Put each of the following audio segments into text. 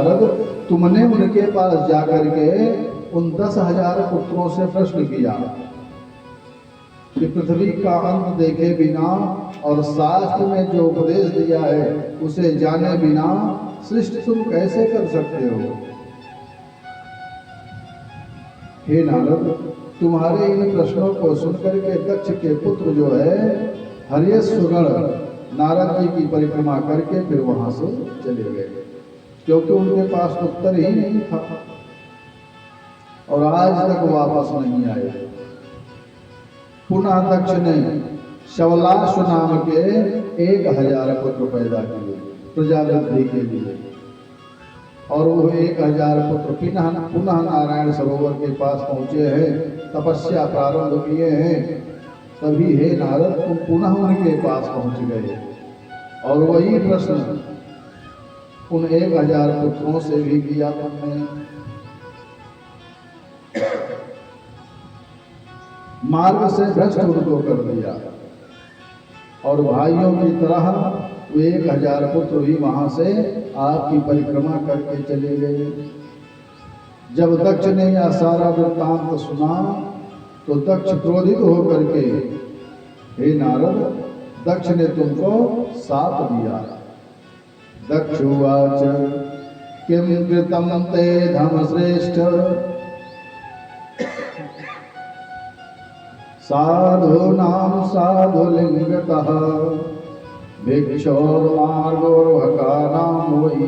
नारद, तुमने उनके पास जाकर के उन 10,000 पुत्रों से प्रश्न किया कि पृथ्वी का अंत देखे बिना और शास्त्र में जो उपदेश दिया है उसे जाने बिना सृष्टि तुम कैसे कर सकते हो? हे नारद, तुम्हारे इन प्रश्नों को सुनकर के दक्ष के पुत्र जो है हर्यश्वगण नारद जी की परिक्रमा करके फिर वहां से चले गए, क्योंकि उनके पास उत्तर ही नहीं था और आज तक वापस नहीं आए। पुनः दक्ष ने शवलाश नाम के 1,000 पुत्र पैदा किए प्रजावृद्धि के लिए, और वो 1,000 पुत्र पुनः नारायण सरोवर के पास पहुंचे हैं, तपस्या प्रारंभ किए हैं। तभी हे नारद, तुम पुनः उनके पास पहुंच गए और वही प्रश्न उन 1,000 पुत्रों से भी किया तुमने। मार्ग से भ्रष्ट उनको कर दिया और भाइयों की तरह वो 1,000 पुत्र भी वहां से आपकी परिक्रमा करके चले गए। जब दक्ष ने यह सारा वृत्तांत सुना तो दक्ष क्रोधित होकर के, हे नारद, दक्ष ने तुमको साप दिया। दक्ष उवाच किम कृतम ते धर्मश्रेष्ठ साधूनां साधुलिंगतः भिक्षोर्मार्गोर्भकानां वै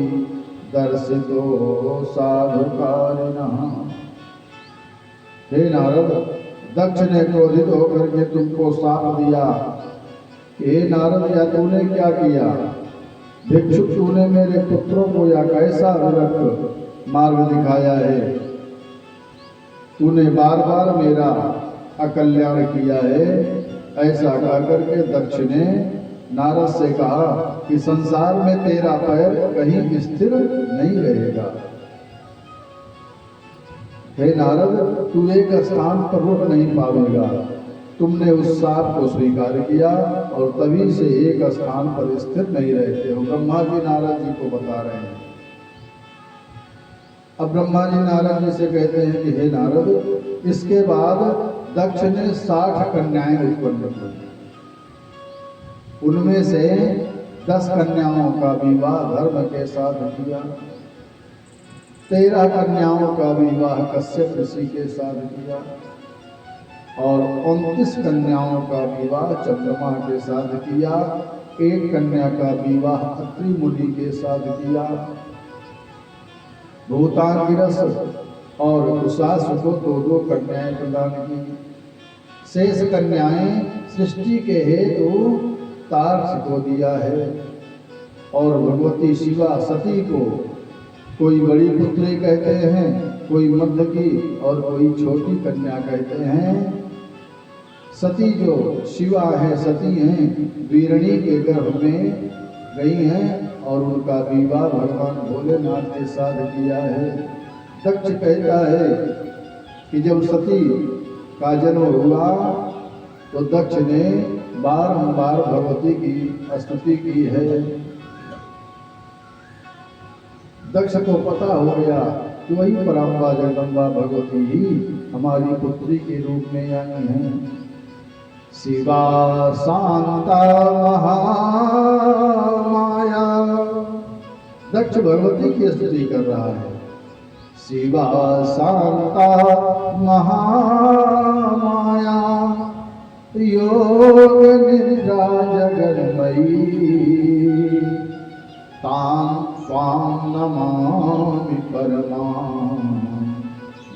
दर्शितो साधुकारिणः। हे नारद, दक्ष ने क्रोधित होकर के तुमको साप दिया। हे नारद, या तूने क्या किया? भिक्षुक, तूने मेरे पुत्रों को या कैसा विरक्त मार्ग दिखाया है? तूने बार बार मेरा अकल्याण किया है। ऐसा कहकर के दक्ष ने नारद से कहा कि संसार में तेरा पैर कहीं स्थिर नहीं रहेगा। हे नारद, तू एक स्थान पर रुक नहीं पावेगा। तुमने उस साप को स्वीकार किया और तभी से एक स्थान पर स्थिर नहीं रहते हो। ब्रह्मा जी नारद जी को बता रहे हैं। अब ब्रह्मा जी नारद जी से कहते हैं कि हे नारद, इसके बाद दक्ष ने 60 कन्याएं उत्पन्न की। उनमें से 10 कन्याओं का विवाह धर्म के साथ किया, 13 कन्याओं का विवाह कश्यप ऋषि के साथ किया और 29 कन्याओं का विवाह चंद्रमा के साथ किया। 1 कन्या का विवाह अत्रि मुनि के साथ किया। भूतांगिरस और कुशास को 2 कन्याएं प्रदान की। शेष कन्याएं सृष्टि के हेतु तार्क्ष को दिया है और भगवती शिवा सती को कोई बड़ी पुत्री कहते हैं, कोई मध्य की और कोई छोटी कन्या कहते हैं। सती जो शिवा है, सती हैं, वीरणी के गर्भ में गई हैं और उनका विवाह भगवान भोलेनाथ के साथ किया है। दक्ष कहता है कि जब सती का जन्म हुआ तो दक्ष ने बारंबार भगवती की स्तुति की है। दक्ष को पता हो गया कि वही परम्बा जगदम्बा भगवती ही हमारी पुत्री के रूप में आई हैं। शिवा शांता महामाया, दक्ष भगवती की स्तुति कर रहा है। शिवा शांता महामाया योग निद्रा जगन्मयी तां स्वां नमामि परमां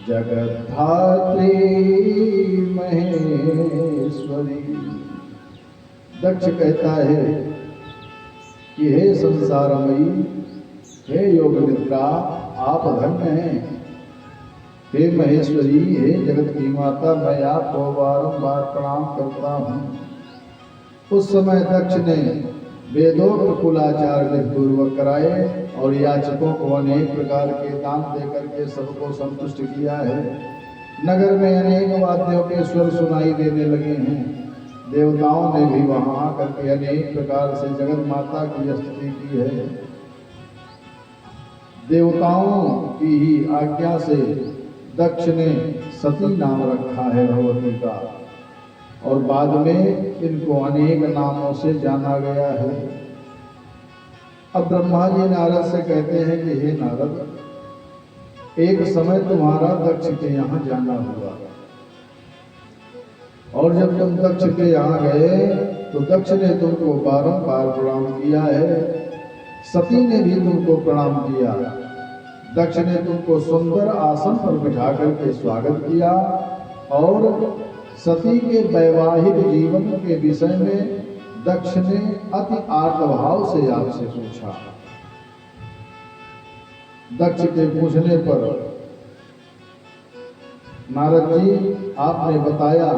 जगद्धात्री महेश्वरी। दक्ष कहता है कि हे संसारमयी, हे योग निद्रा, आप धन्य हैं। हे महेश्वरी, हे जगत की माता, मैं आपको बारंबार प्रणाम करता हूँ। उस समय दक्ष ने वेदोक्त कुलाचार पूर्वक कराए और याचकों को अनेक प्रकार के दान देकर के सबको संतुष्ट किया है। नगर में अनेक वाद्यों के स्वर सुनाई देने लगे हैं। देवताओं ने भी वहां आकर के अनेक प्रकार से जगत माता की स्तुति की है। देवताओं की ही आज्ञा से दक्ष ने सती नाम रखा है भगवती का, और बाद में इनको अनेक नामों से जाना गया है। अब ब्रह्मा जी नारद से कहते हैं कि हे नारद, एक समय तुम्हारा दक्ष के यहाँ जाना हुआ, और जब तुम दक्ष के यहाँ गए तो दक्ष ने तुमको बारंबार प्रणाम किया है, सती ने भी तुमको प्रणाम किया। दक्ष ने तुमको सुंदर आसन पर बिठा करके स्वागत किया, और सती के वैवाहिक जीवन के विषय में दक्ष ने अति आर्तभाव से आपसे पूछा। दक्ष के पूछने पर नारद जी आपने बताया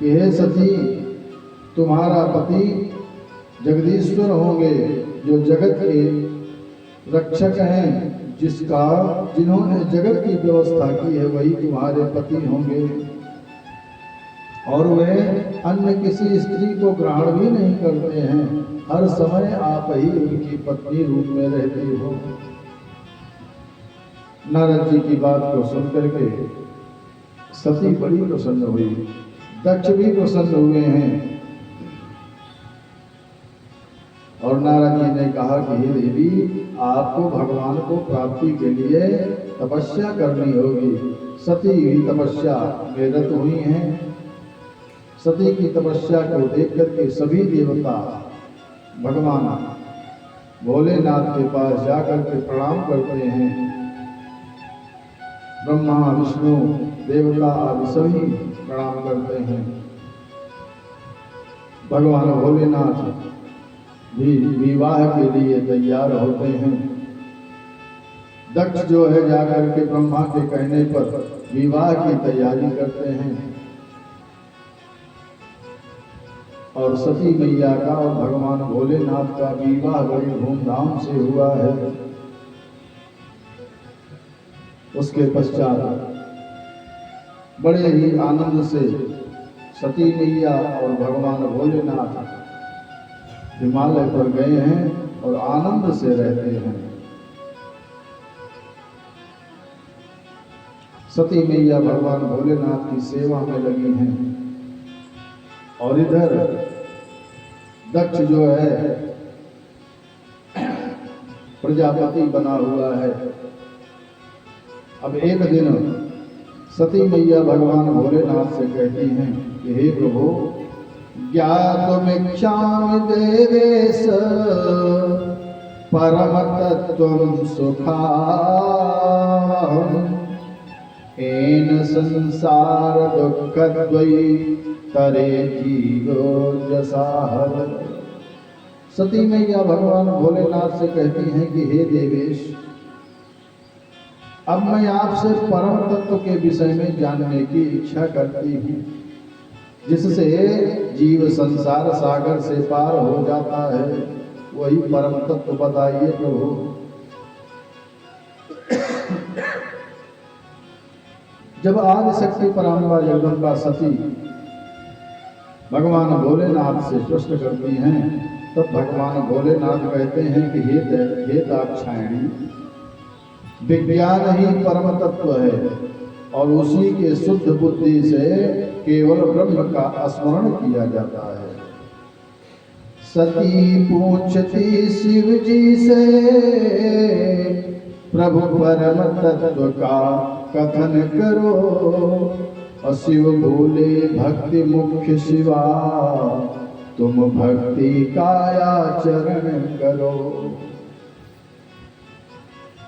कि हे सती, तुम्हारा पति जगदीश्वर होंगे, जो जगत के रक्षक हैं, जिन्होंने जगत की व्यवस्था की है, वही तुम्हारे पति होंगे, और वे अन्य किसी स्त्री को ग्रहण भी नहीं करते हैं, हर समय आप ही उनकी पत्नी रूप में रहती हो। नारद जी की बात को सुनकर के सती बड़ी प्रसन्न हुई, दक्ष भी प्रसन्न हुए हैं, और नारद जी ने कहा कि हे देवी, आपको भगवान को प्राप्ति के लिए तपस्या करनी होगी। सती भी तपस्या में रत हुई हैं। सती की तपस्या को देख करके सभी देवता भगवान भोलेनाथ के पास जाकर के प्रणाम करते हैं। ब्रह्मा विष्णु देवता आदि सभी प्रणाम करते हैं। भगवान भोलेनाथ भी विवाह के लिए तैयार होते हैं। दक्ष जो है जाकर के ब्रह्मा के कहने पर विवाह की तैयारी करते हैं, और सती मैया का और भगवान भोलेनाथ का विवाह बड़ी धूमधाम से हुआ है। उसके पश्चात बड़े ही आनंद से सती मैया और भगवान भोलेनाथ हिमालय पर गए हैं और आनंद से रहते हैं। सती मैया भगवान भोलेनाथ की सेवा में लगी हैं, और इधर दक्ष जो है प्रजापति बना हुआ है। अब एक दिन सती मैया भगवान भोलेनाथ से कहती हैं कि हे प्रभु, ज्ञातुमिच्छामि देवेश परम तत्त्वं सुखावहम् येन संसार दुःखद्वयी तरे जीवो जसाहर। सती मैया भगवान भोलेनाथ से कहती हैं कि हे देवेश, अब मैं आपसे परम तत्व के विषय में जानने की इच्छा करती हूँ, जिससे जीव संसार सागर से पार हो जाता है। वही परम तत्व बताइए प्रभु। जब आदि शक्ति पराम्बा जगदम्बा सती भगवान भोलेनाथ से प्रश्न करती हैं, तब भगवान भोलेनाथ कहते हैं कि हे दाक्षायणी, विज्ञान ही परम तत्व है, और उसी के शुद्ध बुद्धि से केवल ब्रह्म का स्मरण किया जाता है। सती पूछती शिव जी से, प्रभु परम तत्व का कथन करो, और शिव बोले भक्ति मुख्य शिवा, तुम भक्ति का आचरण करो।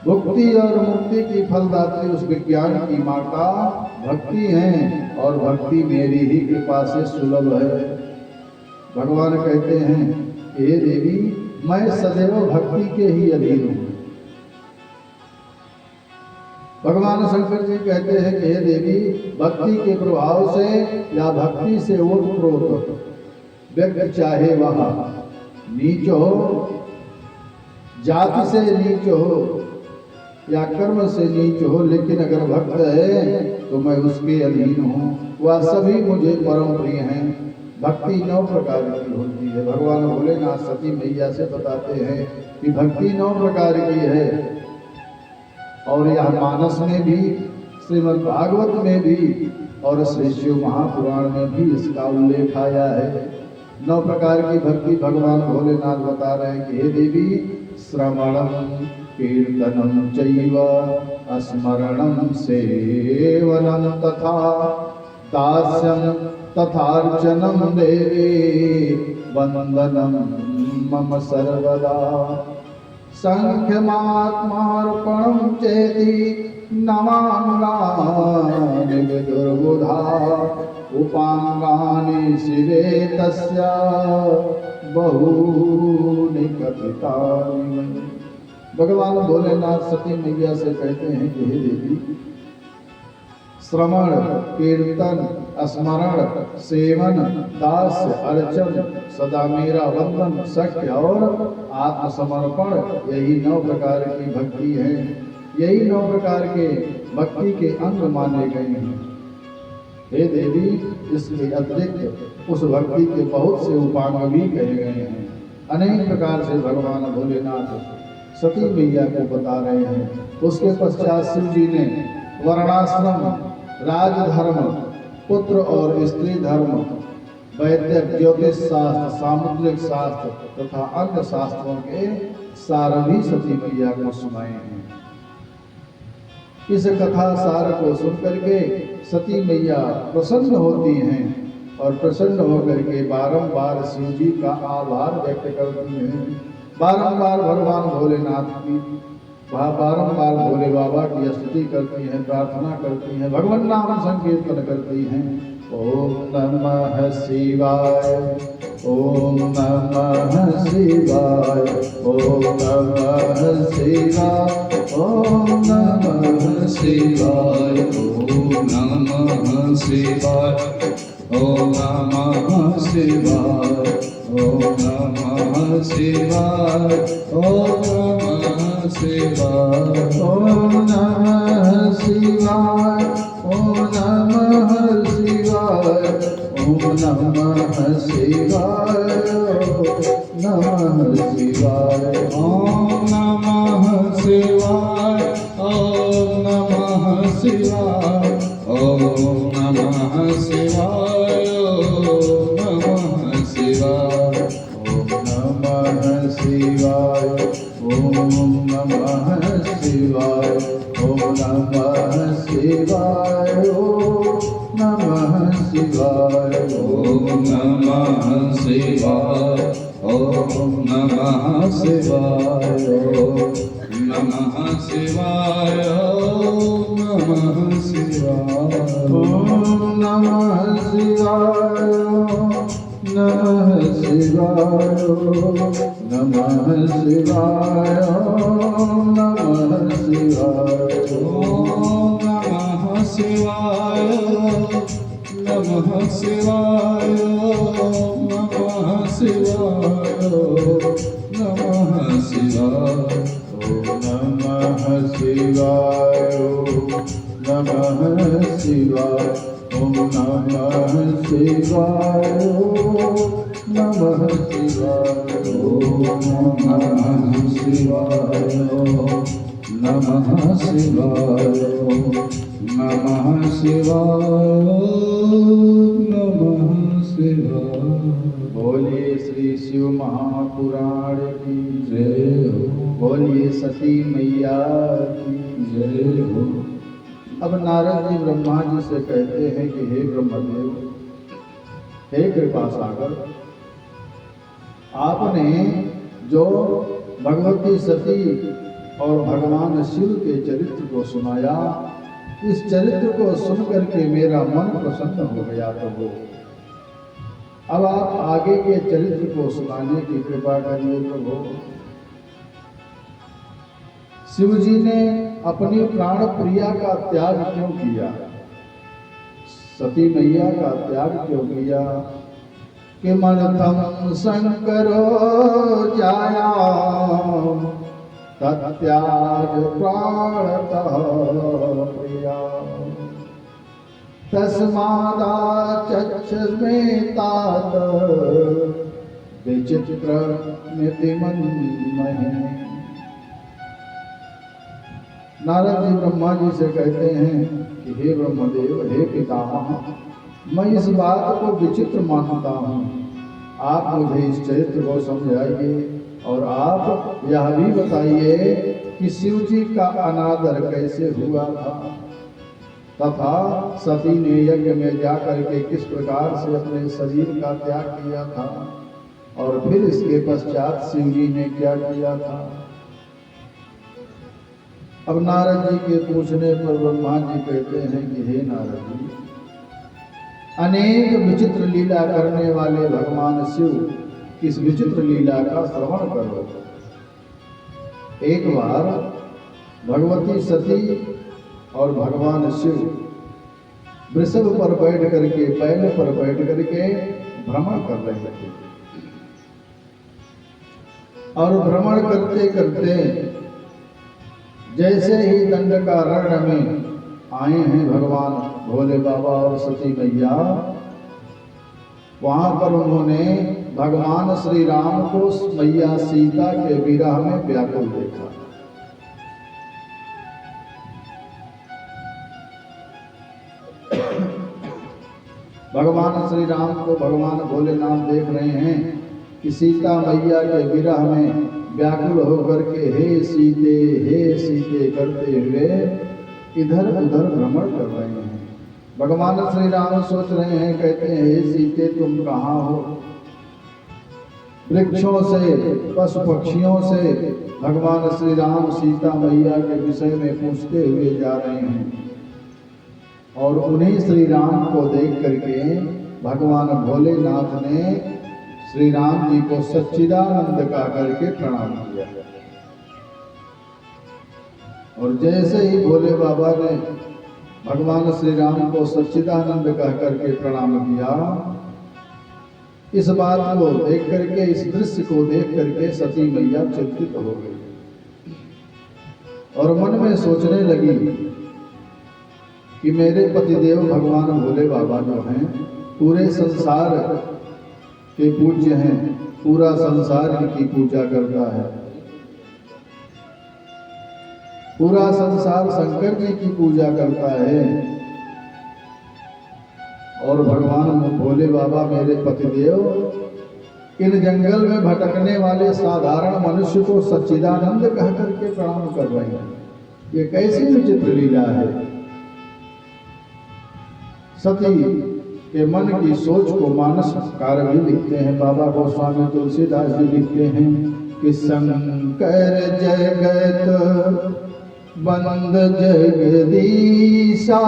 भक्ति और मुक्ति की फलदात्री उस विज्ञान की माता भक्ति है, और भक्ति मेरी ही कृपा से सुलभ है। भगवान कहते हैं, हे देवी, मैं सदैव भक्ति के ही अधीन हूँ। भगवान शंकर जी कहते हैं कि हे देवी, भक्ति के प्रभाव से या भक्ति से ओतप्रोत व्यक्ति चाहे वह नीच हो, जाति से नीच हो या कर्म से नीच हो, लेकिन अगर भक्त है तो मैं उसके अधीन हूँ। वह सभी मुझे परम प्रिय हैं। भक्ति 9 प्रकार की होती है। भगवान भोलेनाथ सती मैया से बताते हैं कि भक्ति 9 प्रकार की है, और यह मानस में भी, श्रीमद् भागवत में भी और श्री शिव महापुराण में भी इसका उल्लेख आया है। 9 प्रकार की भक्ति भगवान भोलेनाथ बता रहे हैं कि हे देवी, श्रवणम कीर्तनम चैव स्मरणम सेवनम तथा दास्यम तथार्चनम देवी वंदनम मम सर्वदा। संख्यमात्मार्पणं चेति नवांगानि विदुर्बुधा उपांगानि शिवे तस्या बहूनि कथितानि। भगवान भोलेनाथ सती मैया से कहते हैं कि हे देवी, श्रवण कीर्तन स्मरण सेवन दास्य अर्चन सदा मेरा वंदन सख्य और आत्मसमर्पण, यही 9 प्रकार की भक्ति है। यही 9 प्रकार के भक्ति के अंग माने गए हैं। हे देवी, इसके अतिरिक्त उस भक्ति के बहुत से उपांग भी कहे गए हैं। अनेक प्रकार से भगवान भोलेनाथ सती मैया को बता रहे हैं। उसके पश्चात शिव जी ने वर्णाश्रम, राजधर्म, पुत्र और स्त्री धर्म, वैदिक ज्योतिष शास्त्र, सामुद्रिक शास्त्र तथा अन्य शास्त्रों के सार भी सती मैया को सुनाए हैं। इस कथा सार को सुनकर के सती मैया प्रसन्न होती हैं और प्रसन्न होकर के बारंबार शिव जी का आभार व्यक्त करती हैं। बारंबार भगवान भोलेनाथ की, बारंबार भोले बाबा की स्तुति करती हैं, प्रार्थना करती हैं, भगवान नाम संकीर्तन करती हैं। ओम नमः शिवाय, ओम नमः शिवाय, ओम नमः शिवाय, ओम नमः शिवाय, ओम नमः शिवाय, ओम नमः शिवाय, ओम नमः शिवाय, ओम नमः शिवाय, ओम नमः शिवाय, ओम नमः शिवाय, ओम नमः शिवाय, नमः शिवाय, ओम नमः शिवाय, ओम नमः शिवाय, ओम नमः शिवाय, ओम नमः शिवाय, ओम नमः शिवाय, ओम नमः शिवाय, ओम नमः शिवाय, ओम नमः शिवाय, ओम नमः शिवाय, ओम नमः शिवाय, ओम नमः शिवाय, ओम नमः शिवाय, नमः शिवाय, नमः शिवाय, नमः शिवाय, ओम नमः शिवाय, नमः शिवाय, नमः शिवाय, नमः शिवाय, नमः शिवाय, नमः शिवाय, ओम नमः शिवाय, नमः शिवाय, ओम नमः शिवाय, नमः शिवाय, नमः शिवाय, नमः शिवाय। बोलिए श्री शिव महापुराण की जय हो, बोलिए सती मैया की जय हो। अब नारद जी ब्रह्मा जी से कहते हैं कि हे ब्रह्मदेव, हे कृपा सागर, आपने जो भगवती सती और भगवान शिव के चरित्र को सुनाया, इस चरित्र को सुनकर के मेरा मन प्रसन्न हो गया प्रभु। अब आप आगे के चरित्र को सुनाने की कृपा करिए प्रभु। शिव जी ने अपनी प्राण प्रिया का त्याग क्यों किया, सती मैया का त्याग क्यों किया? कि मनथम शंकरो जाया तत्याग प्राणतः प्रिया तस्मादाचक्ष में तात विचित्र मितिमन महे। नारद जी ब्रह्मा जी से कहते हैं कि हे ब्रह्मदेव, हे पितामह, मैं इस बात को विचित्र मानता हूँ, आप मुझे इस चरित्र को समझाइए और आप यह भी बताइए कि शिव जी का अनादर कैसे हुआ था, तथा सती ने यज्ञ में जाकर के किस प्रकार से अपने शरीर का त्याग किया था और फिर इसके पश्चात शिव जी ने क्या किया था। अब नारद जी के पूछने पर ब्रह्मा जी कहते हैं कि हे नारद जी, अनेक विचित्र लीला करने वाले भगवान शिव इस विचित्र लीला का श्रवण करो। एक बार भगवती सती और भगवान शिव वृषभ पर बैठ करके, बैल पर बैठ करके भ्रमण कर रहे थे और भ्रमण करते करते जैसे ही दंडकारण्य में आए हैं भगवान भोले बाबा और सती मैया, वहां पर उन्होंने भगवान श्री राम को मैया सीता के विरह में व्याकुल देखा। भगवान श्री राम को भगवान भोलेनाथ देख रहे हैं कि सीता मैया के विरह में व्याकुल होकर के हे सीते करते हुए इधर उधर भ्रमण कर रहे हैं। भगवान श्री राम सोच रहे हैं, कहते हैं हे सीते तुम कहाँ हो। वृक्षों से, पशु पक्षियों से भगवान श्री राम सीता मैया के विषय में पूछते हुए जा रहे हैं और उन्हीं श्री राम को देख करके भगवान भोलेनाथ ने श्री राम जी को सच्चिदानंद का करके प्रणाम किया। और जैसे ही भोले बाबा ने भगवान श्री राम को सच्चिदानंद कह करके प्रणाम किया, इस बात को देख करके, इस दृश्य को देख करके सती मैया चिंतित हो गई और मन में सोचने लगी कि मेरे पतिदेव भगवान भोले बाबा जो हैं पूरे संसार के पूज्य हैं, पूरा संसार इनकी पूजा करता है, पूरा संसार शंकर जी की पूजा करता है और भगवान भोले बाबा मेरे पतिदेव इन जंगल में भटकने वाले साधारण मनुष्य को सच्चिदानंद कह करके प्रणाम कर रहे हैं। ये कैसी विचित्र लीला है। सती के मन की सोच को मानसकार भी लिखते हैं। बाबा गोस्वामी तुलसीदास जी लिखते हैं कि शंकर जगत बंद जगदीशा,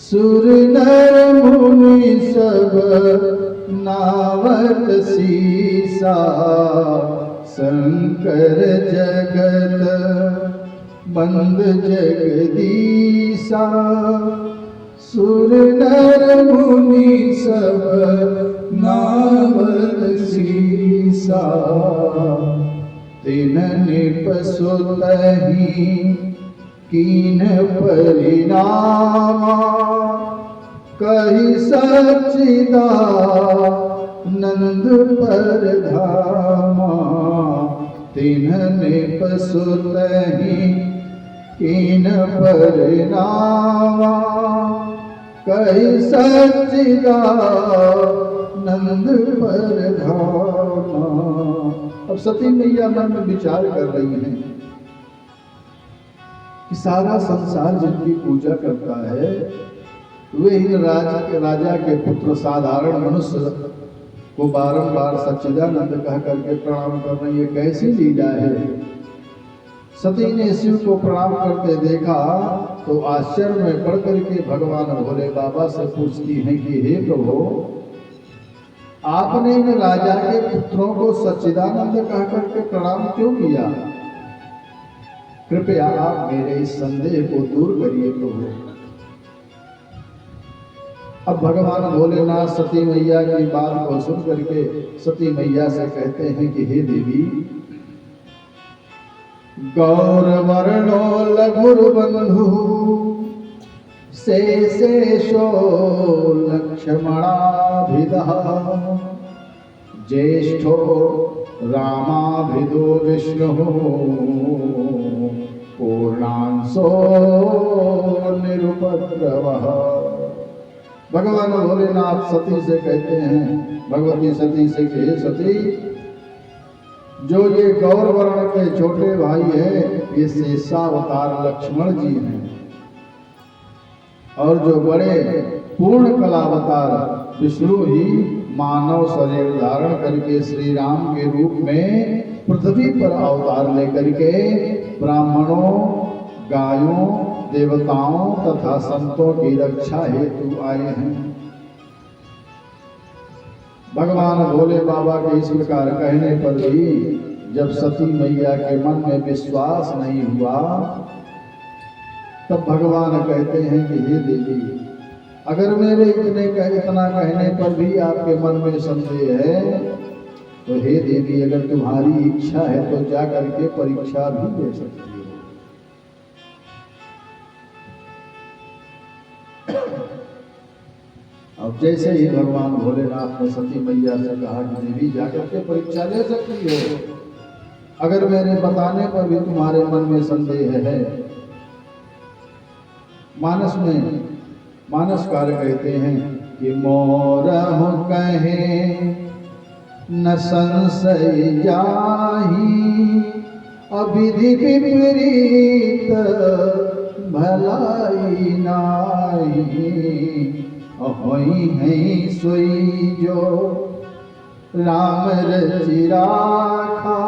सुर नर मुनि सब नावत सीसा। शंकर जगत बंद जगदीशा, सुर नर मुनि सब नावत सीसा। तिन निपसुतहि कीन परिणामा, कहि सच्चिदानंद परधामा। तिन निपसुतहि कीन परिणामा, कहि सच्चिदानंद परधामा। अब सती मैया मन में विचार कर रही हैं कि सारा संसार जिनकी पूजा करता है वे इन राजा के पुत्र साधारण मनुष्य को बारंबार सच्चिदानंद कह करके प्रणाम कर रही है। कैसी लीला है। सती ने शिव को प्रणाम करते देखा तो आश्चर्य में पड़ करके भगवान भोले बाबा से पूछती हैं कि हे प्रभु, आपने इन राजा के पुत्रों को सच्चिदानंद कह करके प्रणाम क्यों किया? कृपया आप मेरे इस संदेह को दूर करिए प्रभु। अब भगवान भोलेनाथ सती मैया की बात को सुन करके सती मैया से कहते हैं कि हे देवी, गौर वर्णो लघुर बंधु शेषो लक्ष्मणाभिदः, ज्येष्ठो रामाभिदो विष्णु पूर्णांशो निरुपद्रवः। भगवान भोलेनाथ सती से कहते हैं, भगवती सती से कि हे सती, जो ये गौर वर्ण के छोटे भाई है ये शेषावतार लक्ष्मण जी हैं, और जो बड़े पूर्ण कलावतार विष्णु ही मानव शरीर धारण करके श्री राम के रूप में पृथ्वी पर अवतार लेकर के ब्राह्मणों, गायों, देवताओं तथा संतों की रक्षा हेतु आए हैं। भगवान भोले बाबा के इस प्रकार कहने पर भी जब सती मैया के मन में विश्वास नहीं हुआ, तब भगवान कहते हैं कि हे देवी, अगर मेरे इतना कहने पर भी आपके मन में संदेह है, तो हे देवी, अगर तुम्हारी इच्छा है तो जा करके परीक्षा भी दे सकती हो। अब जैसे ही भगवान भोलेनाथ ने सती मैया से कहा कि देवी जाकर के परीक्षा ले सकती हो, अगर मेरे बताने पर भी तुम्हारे मन में संदेह है। मानसकार कहते हैं कि मोरहु कहे न संशय जाही, अविधि विपरीत भलाई नाही। होई है सोई जो राम रचि राखा,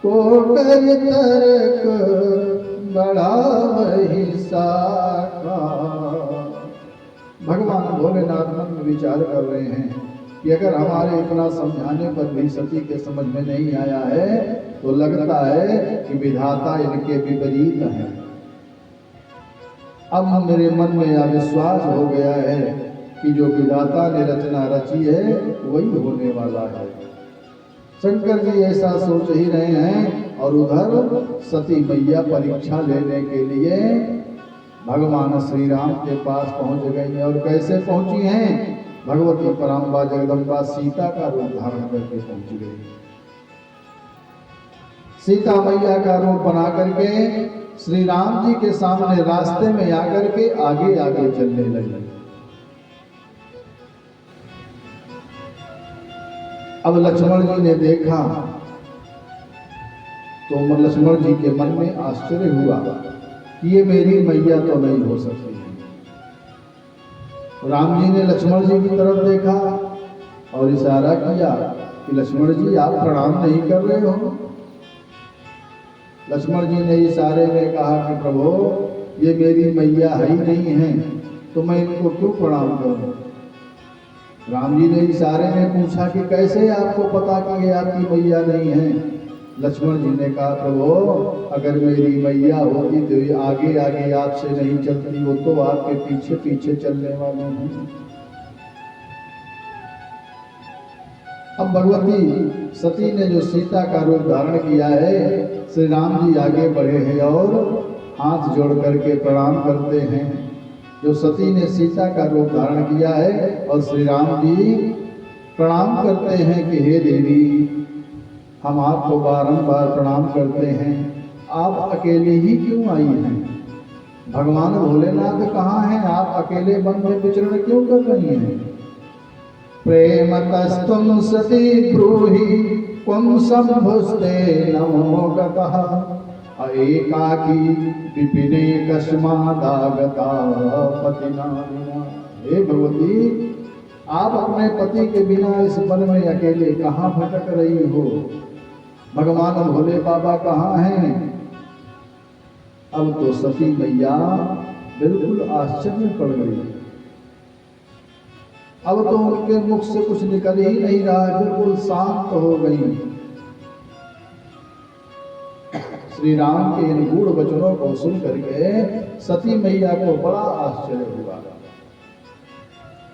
को कर तर्क बड़ा वही साखा। भगवान भोलेनाथ मन में विचार कर रहे हैं कि अगर हमारे इतना समझाने पर भी सती के समझ में नहीं आया है, तो लगता है कि विधाता इनके विपरीत है। अब मेरे मन में यह विश्वास हो गया है कि जो विधाता ने रचना रची है वही होने वाला है। शंकर जी ऐसा सोच ही रहे हैं, और उधर सती मैया परीक्षा लेने के लिए भगवान श्री राम के पास पहुंच गई। और कैसे पहुंची हैं? भगवती पराम्बा जगदम्बा सीता का रूप धारण करके पहुंच गई। सीता मैया का रूप बना करके श्री राम जी के सामने रास्ते में आकर के आगे आगे चलने लगी। अब लक्ष्मण जी ने देखा तो लक्ष्मण जी के मन में आश्चर्य हुआ कि ये मेरी मैया तो नहीं हो सकती है। राम जी ने लक्ष्मण जी की तरफ देखा और इशारा किया कि लक्ष्मण जी आप प्रणाम नहीं कर रहे हो। लक्ष्मण जी ने इशारे में कहा कि प्रभु ये मेरी मैया ही नहीं है, तो मैं इनको क्यों प्रणाम करूं। राम जी ने इशारे में पूछा कि कैसे आपको पता कि ये आपकी मैया नहीं है। लक्ष्मण जी ने कहा प्रभु अगर मेरी मैया होती तो ये आगे आगे आपसे नहीं चलती, वो तो आपके पीछे पीछे चलने वाले हैं। अब भगवती सती ने जो सीता का रूप धारण किया है, श्री राम जी आगे बढ़े हैं और हाथ जोड़ करके प्रणाम करते हैं। जो सती ने सीता का रूप धारण किया है और श्री राम जी प्रणाम करते हैं कि हे देवी हम आपको बारंबार प्रणाम करते हैं, आप अकेले ही क्यों आई हैं? भगवान भोलेनाथ कहाँ हैं? आप अकेले वन में विचरण क्यों कर रही हैं? प्रेमतस्तुम सती ब्रूहि क्वं शंभुस्ते नमो गतः एकाकी विपिने कस्मादागता पतिना विना। हे भगवती आप अपने पति के बिना इस वन में अकेले कहाँ भटक रही हो? भगवान भोले बाबा कहाँ हैं? अब तो सती मैया बिल्कुल आश्चर्य पड़ गई। अब तो उनके मुख से कुछ निकल ही नहीं रहा, बिल्कुल शांत हो गई। श्री राम के इन गूढ़ वचनों को सुन करके सती मैया को बड़ा आश्चर्य हुआ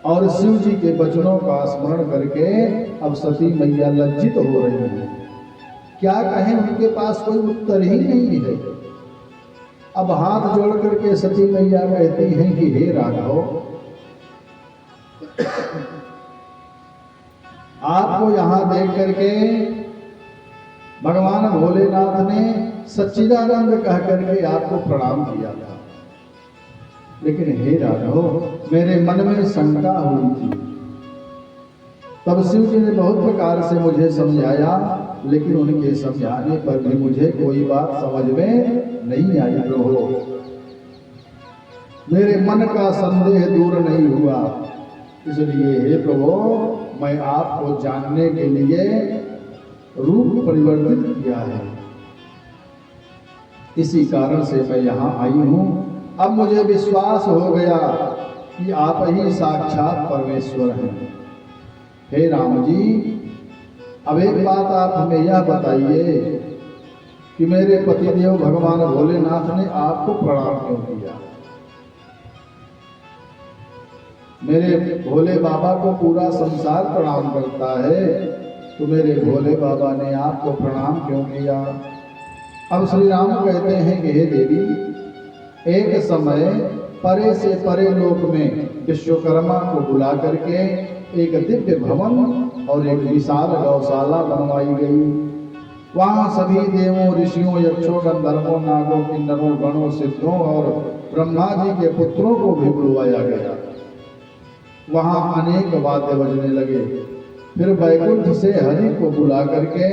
और शिव जी के वचनों का स्मरण करके अब सती मैया लज्जित हो रही है। क्या कहें, उनके पास कोई उत्तर ही नहीं है। अब हाथ जोड़ करके सती मैया कहती हैं कि हे राघव आपको यहाँ देख करके भगवान भोलेनाथ ने सच्चिदानंद कह करके आपको प्रणाम किया था, लेकिन हे राघव मेरे मन में शंका हुई थी। तब शिव जी ने बहुत प्रकार से मुझे समझाया, लेकिन उनके समझाने पर भी मुझे कोई बात समझ में नहीं आई प्रभु। मेरे मन का संदेह दूर नहीं हुआ, इसलिए हे प्रभु मैं आपको जानने के लिए रूप परिवर्तित किया है, इसी कारण से मैं यहाँ आई हूँ। अब मुझे विश्वास हो गया कि आप ही साक्षात परमेश्वर हैं। हे राम जी, अब एक बात आप हमें यह बताइए कि मेरे पतिदेव भगवान भोलेनाथ ने आपको प्रणाम क्यों किया? मेरे भोले बाबा को पूरा संसार प्रणाम करता है, तो मेरे भोले बाबा ने आपको प्रणाम क्यों किया? अब श्री राम कहते हैं कि हे देवी, एक समय परे से परे लोक में विश्वकर्मा को बुला करके एक दिव्य भवन और एक विशाल गौशाला बनवाई गई। वहाँ सभी देवों, ऋषियों, यक्षों, गंधर्वों, नागों, किन्नरों, गणों, सिद्धों और ब्रह्मा जी के पुत्रों को भी बुलवाया गया। वहाँ अनेक वाद्य बजने लगे। फिर वैकुंठ से हरि को बुला करके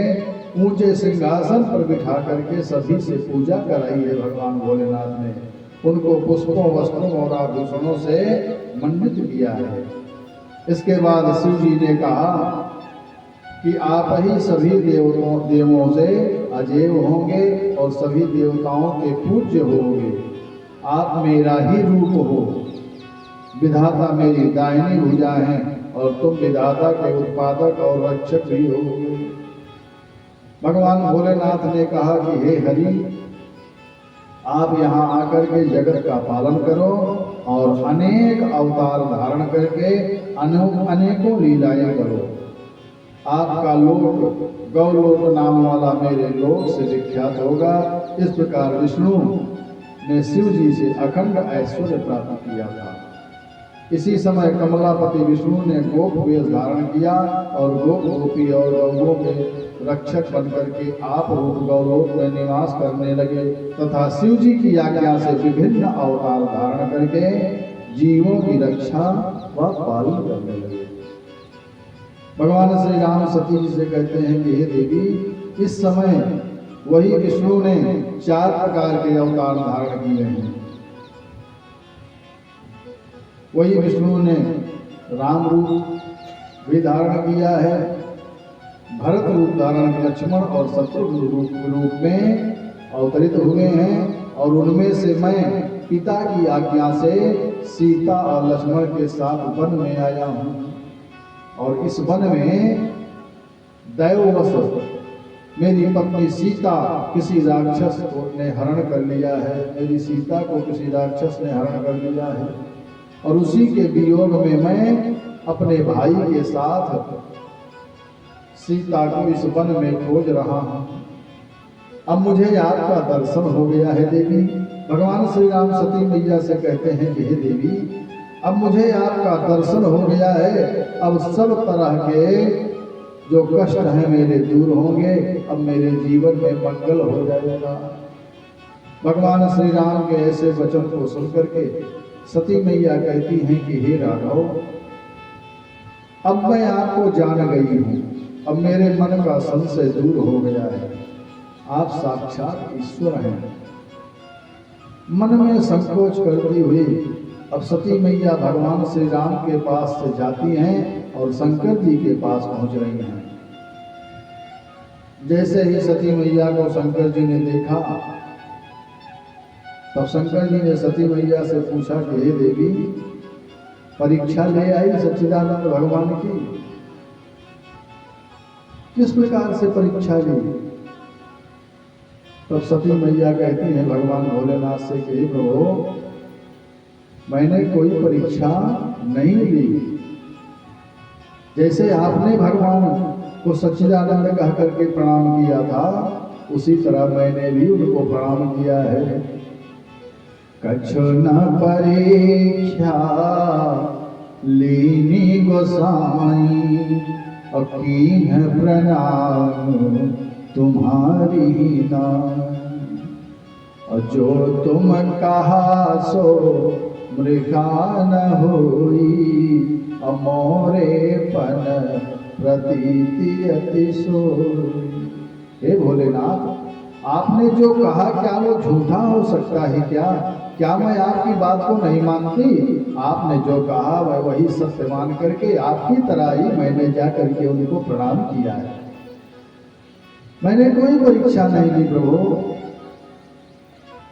ऊंचे सिंहासन पर बिठा करके सभी से पूजा कराई है भगवान भोलेनाथ ने। उनको पुष्पों, वस्त्रों और आभूषणों से मंडित किया है। इसके बाद शिव जी ने कहा कि आप ही सभी देवों से अजेय होंगे और सभी देवताओं के पूज्य होंगे। आप मेरा ही रूप हो, विधाता मेरी दाहिनी भुजा हैं और तुम विधाता के उत्पादक और रक्षक भी होगे। भगवान भोलेनाथ ने कहा कि हे हरि, आप यहाँ आकर के जगत का पालन करो और अनेक अवतार धारण करके अनेकों लीलाएं करो। आपका लोक गौलोक नाम वाला मेरे लोक से विख्यात होगा। इस प्रकार विष्णु ने शिव जी से अखंड ऐश्वर्य प्राप्त किया था। इसी समय कमलापति विष्णु ने गोप वेश धारण किया और गोप गोपी और गौओं के रक्षक बनकर के आप गौलोक में निवास करने लगे तथा शिव जी की आज्ञा से विभिन्न अवतार धारण करके जीवों की रक्षा व पालन करने लगे। भगवान श्री राम सती जी से कहते हैं कि हे देवी, इस समय वही विष्णु ने 4 प्रकार के अवतार धारण किए हैं। वही विष्णु ने राम रूप भी धारण किया है, भरत रूप धारण, लक्ष्मण और शत्रुघ्न रूप में अवतरित हुए हैं। और उनमें से मैं पिता की आज्ञा से सीता और लक्ष्मण के साथ वन में आया हूँ। और इस वन में दैववश मेरी पत्नी सीता किसी राक्षस ने हरण कर लिया है। मेरी सीता को किसी राक्षस ने हरण कर लिया है और उसी के वियोग में मैं अपने भाई के साथ सीता को इस वन में खोज रहा हूँ। अब मुझे आपका दर्शन हो गया है देवी। भगवान श्री राम सती मैया से कहते हैं कि हे देवी, अब मुझे आपका दर्शन हो गया है। अब सब तरह के जो कष्ट हैं मेरे दूर होंगे। अब मेरे जीवन में मंगल हो जाएगा। भगवान श्री राम के ऐसे वचन को सुनकर के सती मैया कहती हैं कि हे राघव, अब मैं आपको जान गई हूँ। अब मेरे मन का संशय दूर हो गया है। आप साक्षात ईश्वर हैं। मन में संकोच करती हुई अब सती मैया भगवान श्री राम के पास से जाती हैं और शंकर जी के पास पहुंच रही हैं। जैसे ही सती मैया को शंकर जी ने देखा, तब शंकर जी ने सती मैया से पूछा कि हे देवी, परीक्षा ले आई सच्चिदानंद भगवान की? किस प्रकार से परीक्षा ली? तब सती मैया कहती हैं भगवान भोलेनाथ से कि प्रभु, मैंने कोई परीक्षा नहीं ली। जैसे आपने भगवान को सच्चिदानंद कह करके प्रणाम किया था, उसी तरह मैंने भी उनको प्रणाम किया है। कछु न परीक्षा लीनी गोसाई, और कीन्ह प्रणाम तुम्हारी नाम। और जो तुम कहा सो मृगा न होई, अमोरे पन प्रतीति अति सोई। हे भोलेनाथ, आपने जो कहा क्या वो झूठा हो सकता है क्या? क्या मैं आपकी बात को नहीं मानती? आपने जो कहा वह वही सत्य मान करके आपकी तरह ही मैंने जा करके उनको प्रणाम किया है। मैंने कोई परीक्षा नहीं ली प्रभु।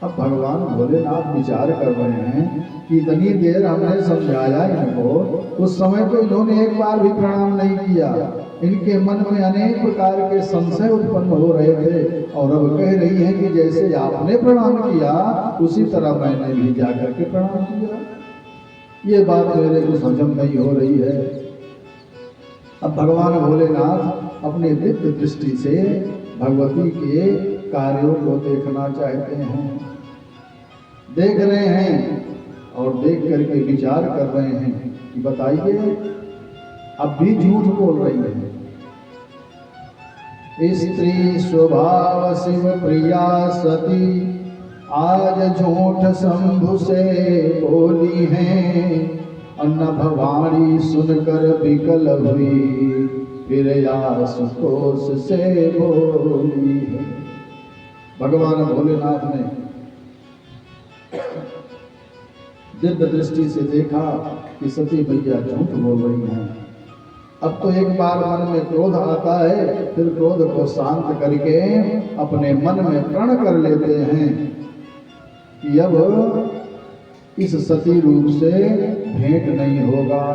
अब भगवान भोलेनाथ विचार कर रहे हैं कि इतनी देर हमने समझाया इनको, उस समय तो इन्होंने एक बार भी प्रणाम नहीं किया। इनके मन में अनेक प्रकार के संशय उत्पन्न हो रहे थे और अब कह रही हैं कि जैसे आपने प्रणाम किया उसी तरह मैंने भी जाकर के प्रणाम किया। ये बात मेरे को हजम नहीं हो रही है। अब भगवान भोलेनाथ अपने दिव्य दृष्टि से भगवती के कार्यों को देखना चाहते हैं। देख रहे हैं और देख करके विचार कर रहे हैं कि बताइए अब भी झूठ बोल रही है। स्त्री स्वभाव शिव प्रिया सती, आज झूठ शंभु से बोली है। नभवाणी सुनकर विकल हुई, फिर आशुतोष से बोली है। भगवान भोलेनाथ ने दिव्य दृष्टि से देखा कि सती मैया झूठ बोल रही हैं। अब तो एक बार मन में क्रोध आता है, फिर क्रोध को शांत करके अपने मन में प्रण कर लेते हैं कि अब इस सती रूप से भेंट नहीं होगा।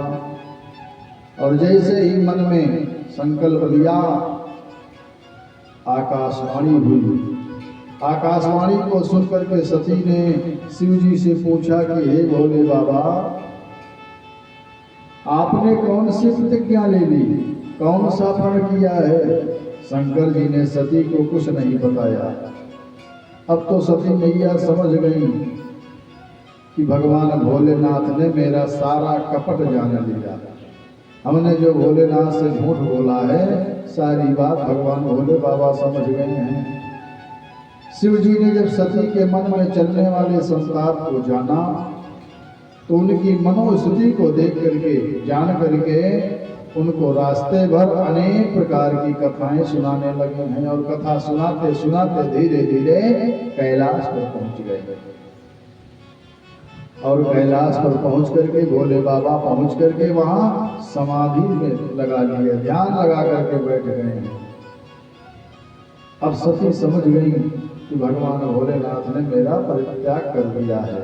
और जैसे ही मन में संकल्प लिया, आकाशवाणी हुई। आकाशवाणी को सुनकर के सती ने शिव जी से पूछा कि हे भोले बाबा, आपने कौन सी प्रतिज्ञा ले ली, कौन सा प्रण किया है? शंकर जी ने सती को कुछ नहीं बताया। अब तो सती मैया समझ गई कि भगवान भोलेनाथ ने मेरा सारा कपट जान लिया। हमने जो भोलेनाथ से झूठ बोला है, सारी बात भगवान भोले बाबा समझ गए हैं। शिव जी ने जब सती के मन में चलने वाले संताप को जाना, तो उनकी मनोस्थिति को देख करके, जान करके उनको रास्ते भर अनेक प्रकार की कथाएं सुनाने लगे हैं। और कथा सुनाते सुनाते धीरे धीरे कैलाश पर पहुंच गए। और कैलाश पर पहुंच करके भोले बाबा पहुंच करके वहां समाधि में लगा लिए, ध्यान लगा करके बैठ गए हैं। अब सती समझ गई कि भगवान भोलेनाथ ने मेरा परित्याग कर दिया है।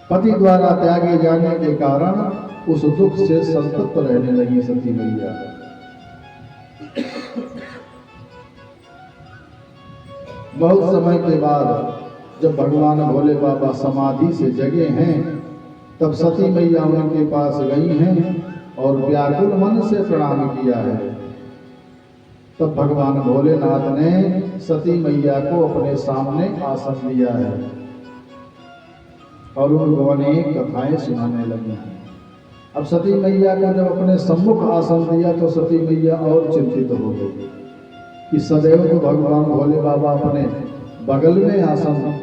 पति द्वारा त्यागे जाने के कारण उस दुख से संतप्त रहने लगी सती मैया। बहुत समय के बाद जब भगवान भोले बाबा समाधि से जगे हैं, तब सती मैया उनके पास गई हैं और व्याकुल मन से प्रणाम किया है। तब भगवान भोलेनाथ ने सती मैया को अपने सामने आसन दिया है और उनको अनेक कथाएं सुनाने लगी हैं। अब सती मैया को जब अपने सम्मुख आसन दिया तो सती मैया और चिंतित हो गई कि सदैव तो भगवान भोले बाबा अपने बगल में आसन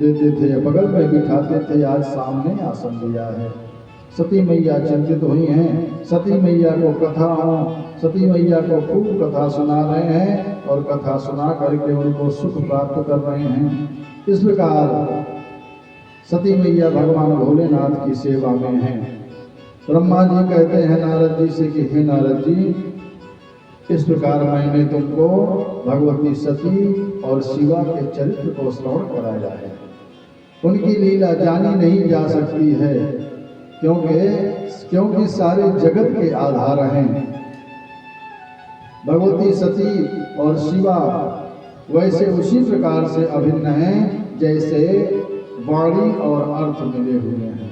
देते थे, बगल में बिठाते थे, आज सामने आसन दिया है। सती मैया चिंतित हुई हैं। सती मैया को सती मैया को खूब कथा सुना रहे हैं और कथा सुना करके उनको सुख प्राप्त कर रहे हैं। इस प्रकार सती मैया भगवान भोलेनाथ की सेवा में हैं। ब्रह्मा जी कहते हैं नारद जी से कि हे नारद जी, इस प्रकार मैंने तुमको भगवती सती और शिवा के चरित्र को श्रवण कराया है। उनकी लीला जानी नहीं जा सकती है, क्योंकि सारे जगत के आधार हैं। भगवती सती और शिवा वैसे उसी प्रकार से अभिन्न हैं जैसे वाणी और अर्थ मिले हुए हैं।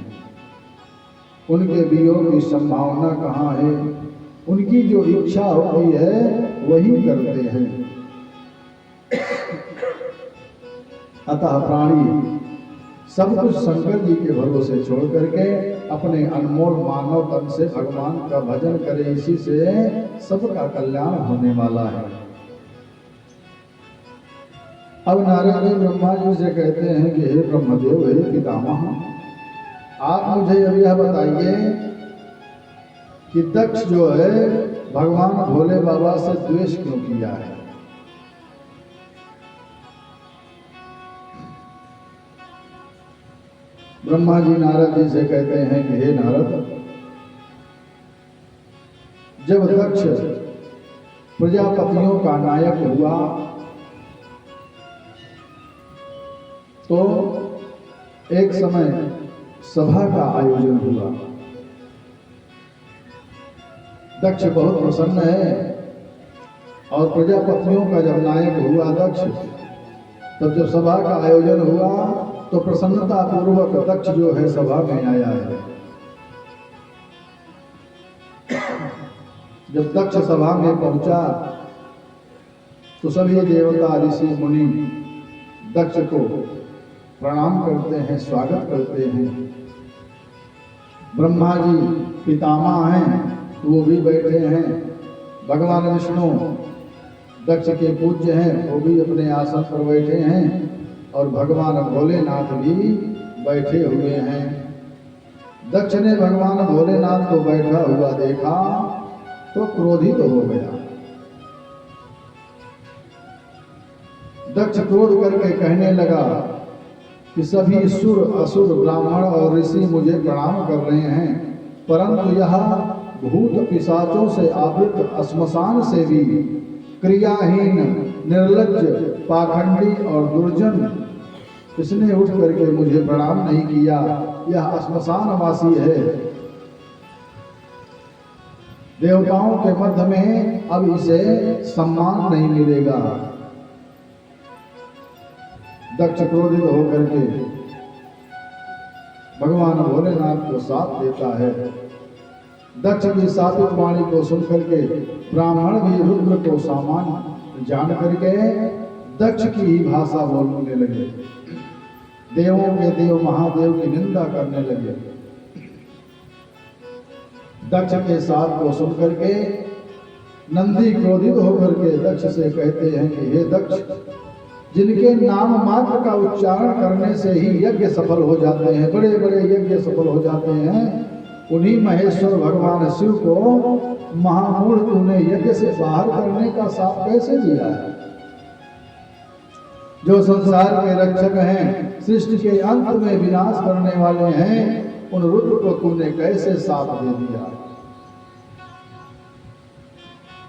उनके वियोग की संभावना कहाँ है? उनकी जो इच्छा होती है वही करते हैं। अतः प्राणी सब कुछ शंकर जी के भरोसे छोड़ करके अपने अनमोल मानव तन से भगवान का भजन करे, इसी से सबका कल्याण होने वाला है। अब नारद जी ब्रह्मा जी से कहते हैं कि हे ब्रह्मदेव, हे पितामह, आप मुझे अब यह बताइए कि दक्ष जो है भगवान भोले बाबा से द्वेष क्यों किया है। ब्रह्मा जी नारद जी से कहते हैं कि हे नारद, जब दक्ष प्रजापतियों का नायक हुआ तो एक समय सभा का आयोजन हुआ। दक्ष बहुत प्रसन्न है और प्रजापतियों का जब नायक हुआ दक्ष, तब जब सभा का आयोजन हुआ तो प्रसन्नता पूर्वक दक्ष जो है सभा में आया है। जब दक्ष सभा में पहुंचा तो सभी देवता ऋषि मुनि दक्ष को प्रणाम करते हैं, स्वागत करते हैं। ब्रह्मा जी पितामह हैं, वो भी बैठे हैं। भगवान विष्णु दक्ष के पूज्य हैं, वो भी अपने आसन पर बैठे हैं और भगवान भोलेनाथ भी बैठे हुए हैं। दक्ष ने भगवान भोलेनाथ को बैठा हुआ देखा तो क्रोधित हो गया। दक्ष क्रोध करके कहने लगा कि सभी सुर, असुर, ब्राह्मण और ऋषि मुझे प्रणाम कर रहे हैं, परंतु यह भूत पिशाचों से आवृत श्मशान से भी क्रियाहीन, निर्लज्ज, पाखंडी और दुर्जन इसने उठ करके मुझे प्रणाम नहीं किया। यह श्मशानवासी है। देवताओं के मध्य में अब इसे सम्मान नहीं मिलेगा। दक्ष क्रोधित होकर के भगवान भोलेनाथ को साथ देता है। दक्ष की सापित वाणी को सुनकर के ब्राह्मण भी रुद्र को सामान्य जान करके दक्ष की ही भाषा बोलने लगे। देवों के देव महादेव की निंदा करने लगे। दक्ष के साथ को सुनकर के नंदी क्रोधित होकर के दक्ष से कहते हैं कि हे दक्ष, जिनके नाम मात्र का उच्चारण करने से ही यज्ञ सफल हो जाते हैं, बड़े बड़े यज्ञ सफल हो जाते हैं, उन्हीं महेश्वर भगवान शिव को महामूढ़ तूने यज्ञ से बाहर करने का साथ कैसे दिया है। जो संसार के रक्षक हैं, सृष्टि के अंत में विनाश करने वाले हैं, उन रुद्र को तूने कैसे साथ दे दिया।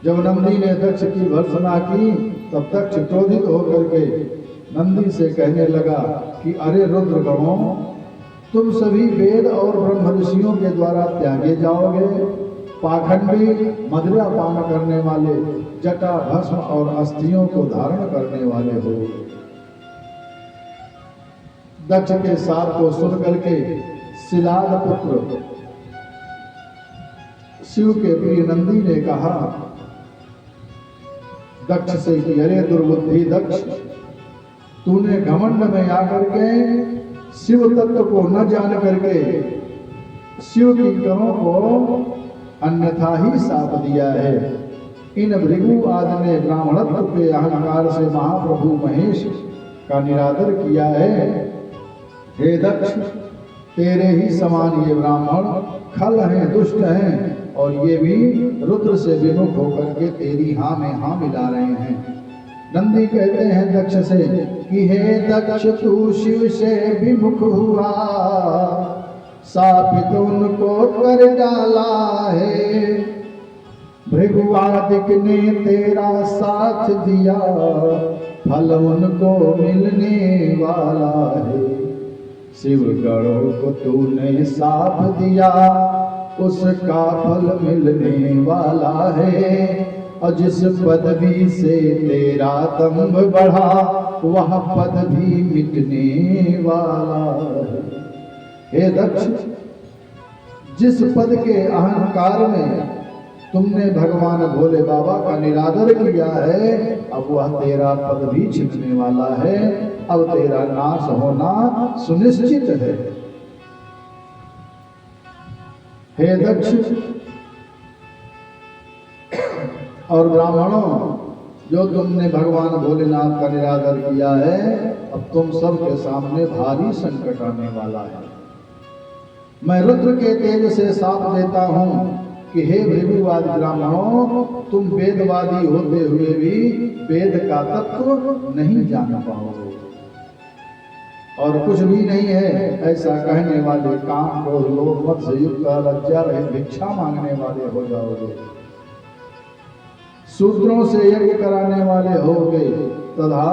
जब नंदी ने दक्ष की भर्त्सना की तब दक्ष क्रोधित होकर के नंदी से कहने लगा कि अरे रुद्र गणों, तुम सभी वेद और ब्रह्म ऋषियों के द्वारा त्यागे जाओगे। पाखंडी, मदिरा पान करने वाले, जटा, भस्म और अस्थियों को धारण करने वाले हो। दक्ष के साथ को सुन करके शिलाद पुत्र शिव के प्रिय नंदी ने कहा दक्ष से कि अरे दुर्बुद्धि दक्ष, तूने घमंड में आकर के शिव तत्व को न जान करके शिव की करों को अन्यथा ही साप दिया है। इन भृगु आदि ने ब्राह्मणत्व के अहंकार से महाप्रभु महेश का निरादर किया है। हे दक्ष, तेरे ही समान ये ब्राह्मण खल हैं, दुष्ट हैं और ये भी रुद्र से विमुख होकर के तेरी हाँ में हाँ मिला रहे हैं। नंदी कहते हैं दक्ष से कि हे दक्ष, तू शिव से विमुख हुआ, सापित उनको कर डाला है। भृगुवादिक ने तेरा साथ दिया, फल उनको मिलने वाला है। शिव गणों को तूने साथ दिया, उसका फल मिलने वाला है। और जिस पदवी से तेरा दंभ बढ़ा, वह पद भी मिटने वाला है। हे दक्ष, जिस पद के अहंकार में तुमने भगवान भोले बाबा का निरादर किया है, अब वह तेरा पद भी छिपने वाला है। अब तेरा नाश होना सुनिश्चित है। हे दक्ष और ब्राह्मणों, जो तुमने भगवान भोलेनाथ का निरादर किया है, अब तुम सबके सामने भारी संकट आने वाला है। मैं रुद्र के तेज से साप देता हूं कि हे भृगुवादी ब्राह्मणों, तुम वेदवादी होते हुए भी वेद का तत्व नहीं जान पाओगे और कुछ भी नहीं है ऐसा कहने वाले काम, क्रोध, लोभ, मद से युक्त लज्जा रहित भिक्षा मांगने वाले हो जाओगे। शूद्रों से यज्ञ कराने वाले होगे तथा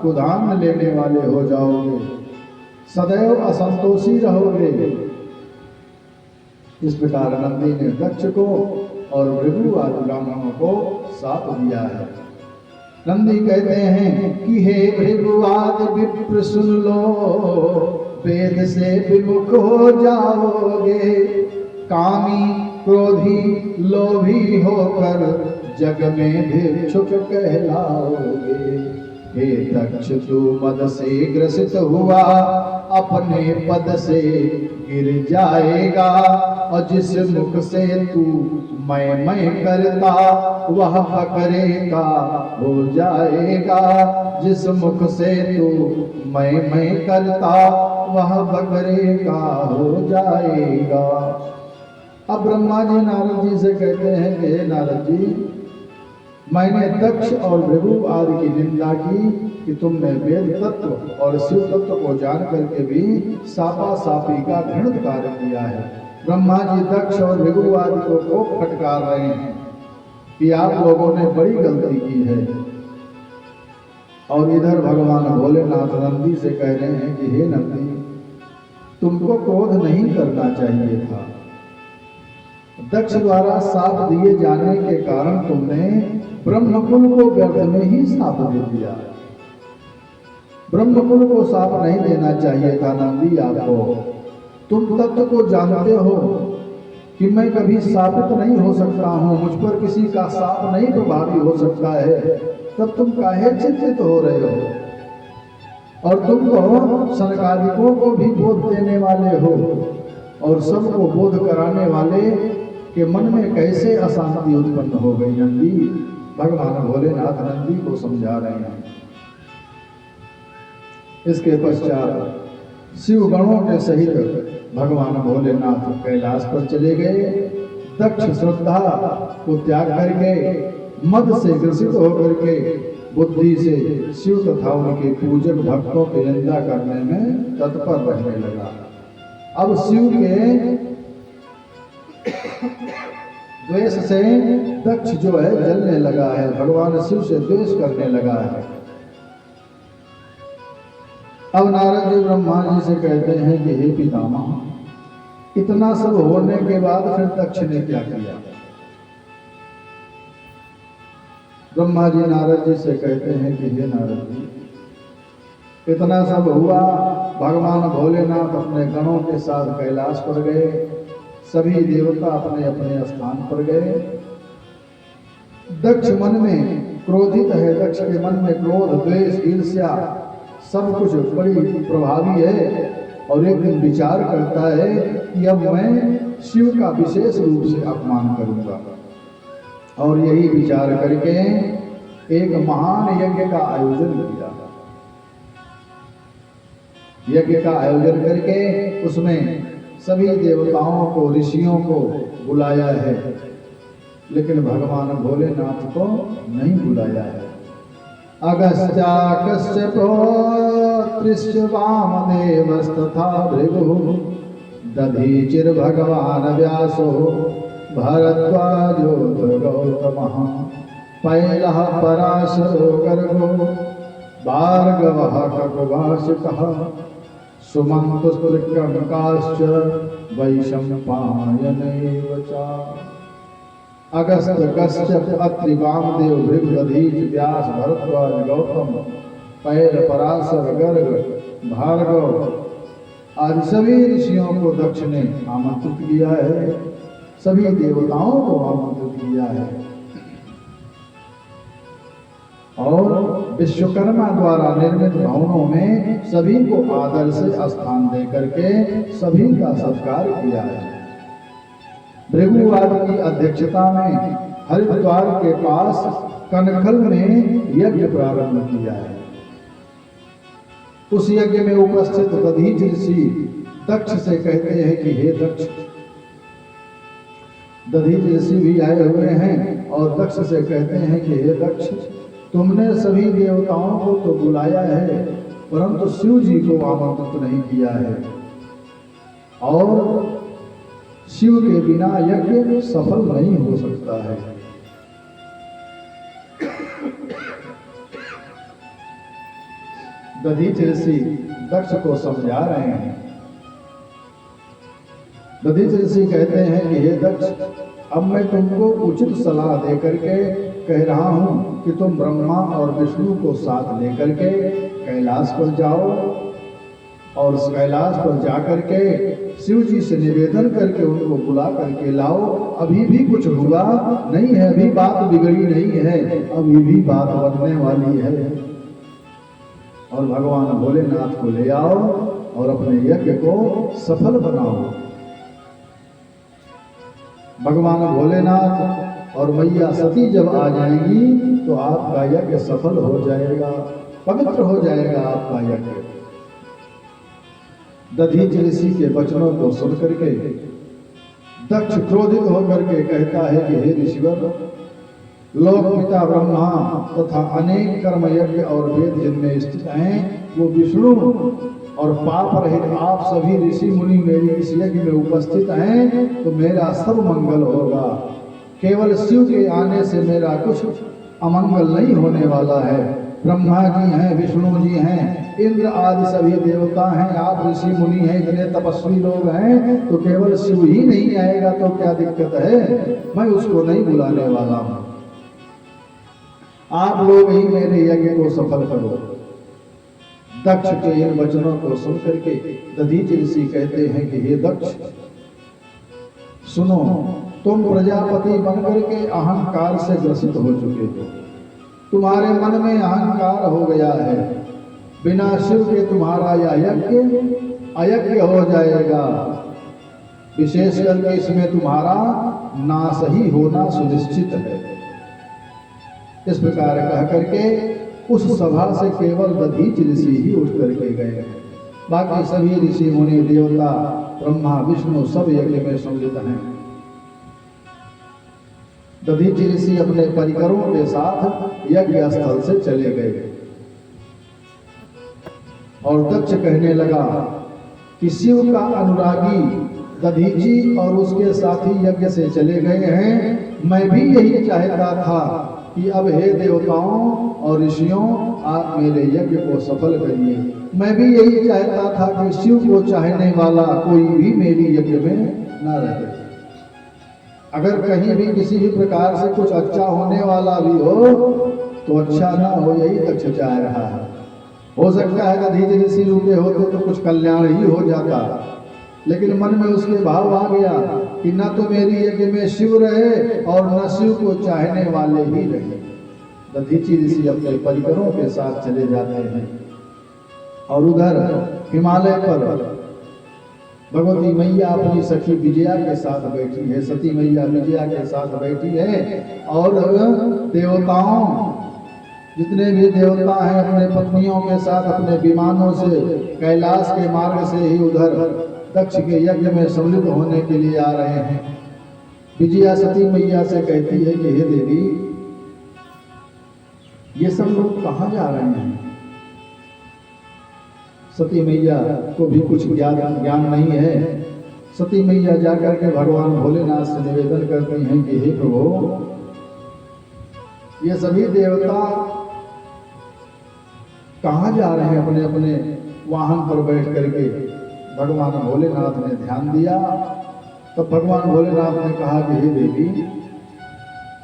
कुधान लेने वाले हो जाओगे। सदैव असंतोषी रहोगे। इस प्रकार नंदी ने दक्ष को और भृगुवादी ब्राह्मणों को साप दिया है। नंदी कहते हैं कि हे भृगुवाद विप्र सुन लो, वेद से विमुख हो जाओगे। कामी, क्रोधी, लोभी होकर जग में भिक्षुक कहलाओगे। हे दक्ष, तू मद से ग्रसित हुआ, अपने पद से गिर जाएगा। और जिस मुख से तू मैं करता, वह फकरे का हो जाएगा। जिस मुख से तू मैं करता, वह फकरे का हो जाएगा। अब ब्रह्मा जी नारद जी से कहते हैं कि हे नारद जी, मैंने दक्ष और भृगु आदि की निंदा की कि तुमने वेद तत्व और शिव तत्व को जान करके भी सापा सापी का घृणित कार्य किया है। ब्रह्मा जी दक्ष और भृगु आदि को खूब फटकार रहे हैं कि आप लोगों ने बड़ी गलती की है। और इधर भगवान भोलेनाथ नंदी से कह रहे हैं कि हे नंदी, तुमको क्रोध नहीं करना चाहिए था। दक्ष द्वारा साप दिए जाने के कारण तुमने ब्रह्मकुल को व्यर्थ में ही साप दे दिया। ब्रह्मकुल को साप नहीं देना चाहिए था नंदी आपको। तुम तत्व को जानते हो कि मैं कभी साबित नहीं हो सकता हूं, मुझ पर किसी का साप नहीं प्रभावी हो सकता है, तब तुम काहे चिंतित हो रहे हो। और तुम तो सनकादिकों को भी बोध देने वाले हो और सबको बोध कराने वाले के मन में कैसे अशांति उत्पन्न हो गई। नंदी, भगवान भोलेनाथ नंदी को समझा रहे हैं। इसके पश्चात शिव गणों के सहित भगवान भोलेनाथ कैलाश पर चले गए। दक्ष श्रद्धा को त्याग करके, मद से ग्रसित होकर के बुद्धि से शिव तथा उनके पूजक भक्तों की निंदा करने में तत्पर रहने लगा। अब शिव के द्वेष से दक्ष जो है जलने लगा है, भगवान शिव से द्वेष करने लगा है। अब नारद जी ब्रह्मा जी से कहते हैं कि हे पितामह, इतना सब होने के बाद फिर दक्ष ने क्या किया। ब्रह्मा जी नारद जी से कहते हैं कि हे नारद जी, इतना सब हुआ, भगवान भोलेनाथ अपने गणों के साथ कैलाश पर गए, सभी देवता अपने अपने स्थान पर गए। दक्ष मन में क्रोधित है, दक्ष के मन में क्रोध, द्वेष, ईर्ष्या सब कुछ बड़ी प्रभावी है और एक दिन विचार करता है कि अब मैं शिव का विशेष रूप से अपमान करूंगा। और यही विचार करके एक महान यज्ञ का आयोजन किया। यज्ञ का आयोजन करके उसमें सभी देवताओं को, ऋषियों को बुलाया है, लेकिन भगवान भोलेनाथ को नहीं बुलाया है। अगस्त्या कश्यपो त्रिश्च वामदेवस्तथा भृगु, दधीचिर भगवान व्यासो भरद्वाजो गौतमः, पैलः पराशरो गर्गो भार्गवः खगोभाषितः, सुमन्तुस्त्रिकर्णकाश्च वैशम्पायनैव च। अगस्त, कश्यप, अत्रि, वामदेव, भृगु, दधीच, व्यास, भरद्वाज, गौतम, पैल, पराशर, गर्ग, भार्गव आदि सभी ऋषियों को दक्ष ने आमंत्रित किया है, सभी देवताओं को आमंत्रित किया है। और विश्वकर्मा द्वारा निर्मित भवनों में सभी को आदर से स्थान दे करके सभी का सत्कार किया है। भृगुवाद की अध्यक्षता में हरिद्वार के पास कनखल में यज्ञ प्रारंभ किया है। उस यज्ञ में उपस्थित दधीच ऋषि दक्ष से कहते हैं कि हे दक्ष, दधीच ऋषि भी आए हुए हैं और दक्ष से कहते हैं कि हे दक्ष, तुमने सभी देवताओं को तो बुलाया है परंतु शिव जी को आमंत्रित नहीं किया है और शिव के बिना यज्ञ सफल नहीं हो सकता है। दधीच ऋषि दक्ष को समझा रहे हैं। दधीच ऋषि कहते हैं कि हे दक्ष, अब मैं तुमको उचित सलाह दे करके कह रहा हूं कि तुम ब्रह्मा और विष्णु को साथ लेकर के कैलाश पर जाओ और उस कैलाश पर जाकर के शिव जी से निवेदन करके उनको बुला करके लाओ। अभी भी कुछ हुआ नहीं है, अभी बात बिगड़ी नहीं है, अभी भी बात बनने वाली है और भगवान भोलेनाथ को ले आओ और अपने यज्ञ को सफल बनाओ। भगवान भोलेनाथ और मैया सती जब आ जाएंगी तो आपका यज्ञ सफल हो जाएगा, पवित्र हो जाएगा आपका यज्ञ। दधीच ऋषि के वचनों को सुन करके दक्ष क्रोधित होकर के कहता है कि हे ऋषिवर, लोक पिता ब्रह्मा तथा अनेक कर्म यज्ञ और वेद जिनमें स्थित हैं वो विष्णु और पाप रहित आप सभी ऋषि मुनि मेरी इस यज्ञ में उपस्थित हैं तो मेरा सब मंगल होगा। केवल शिव के आने से मेरा कुछ अमंगल नहीं होने वाला है। ब्रह्मा जी हैं, विष्णु जी हैं, इंद्र आदि सभी देवता हैं, आप ऋषि मुनि हैं, इतने तपस्वी लोग हैं, तो केवल शिव ही नहीं आएगा तो क्या दिक्कत है? मैं उसको नहीं बुलाने वाला हूं। आप लोग ही मेरे यज्ञ को सफल करो। दक्ष के इन वचनों को सुन करके दधीच ऋषि कहते हैं कि हे दक्ष, सुनो, तुम प्रजापति बनकर के अहंकार से ग्रसित हो चुके हो। तुम्हारे मन में अहंकार हो गया है। बिना शिव के तुम्हारा यह यज्ञ अयज्ञ हो जाएगा। विशेष करके इसमें तुम्हारा नाश ही होना सुनिश्चित है। इस प्रकार कह करके उस सभा से केवल दधीच ऋषि ही उठ करके गए। बाकी सभी ऋषि मुनि देवता ब्रह्मा विष्णु सब यज्ञ में सम्मिलित हैं। दधीच ऋषि अपने परिकरों के साथ यज्ञ स्थल से चले गए और दक्ष कहने लगा कि शिव का अनुरागी दधीची और उसके साथी यज्ञ से चले गए हैं। मैं भी यही चाहता था कि अब हे देवताओं और ऋषियों, आप मेरे यज्ञ को सफल करिए। मैं भी यही चाहता था कि शिव को चाहने वाला कोई भी मेरी यज्ञ में न रहे। अगर कहीं भी किसी भी प्रकार से कुछ अच्छा होने वाला भी हो तो अच्छा ना हो, यही दक्ष चाह रहा है। हो सकता है दधीच ऋषि रुके होते तो कुछ कल्याण ही हो जाता, लेकिन मन में उसके भाव आ गया कि न तो मेरी यज्ञ में शिव रहे और न शिव को चाहने वाले ही रहे। दधीच ऋषि अपने परिकरों के साथ चले जाते हैं और उधर हिमालय पर भगवती मैया अपनी सखी विजया के साथ बैठी है। सती मैया विजया के साथ बैठी है और देवताओं, जितने भी देवता हैं अपने पत्नियों के साथ अपने विमानों से कैलाश के मार्ग से ही उधर दक्ष के यज्ञ में सम्मिलित होने के लिए आ रहे हैं। विजया सती मैया से कहती है कि हे देवी, ये सब लोग कहाँ जा रहे हैं? सती मैया को भी कुछ ज्ञान नहीं है। सती मैया जाकर के भगवान भोलेनाथ से निवेदन करती हैं कि हे प्रभु, ये सभी देवता कहाँ जा रहे हैं? अपने अपने वाहन पर बैठ करके भगवान भोलेनाथ ने ध्यान दिया। तो भगवान भोलेनाथ ने कहा कि हे देवी,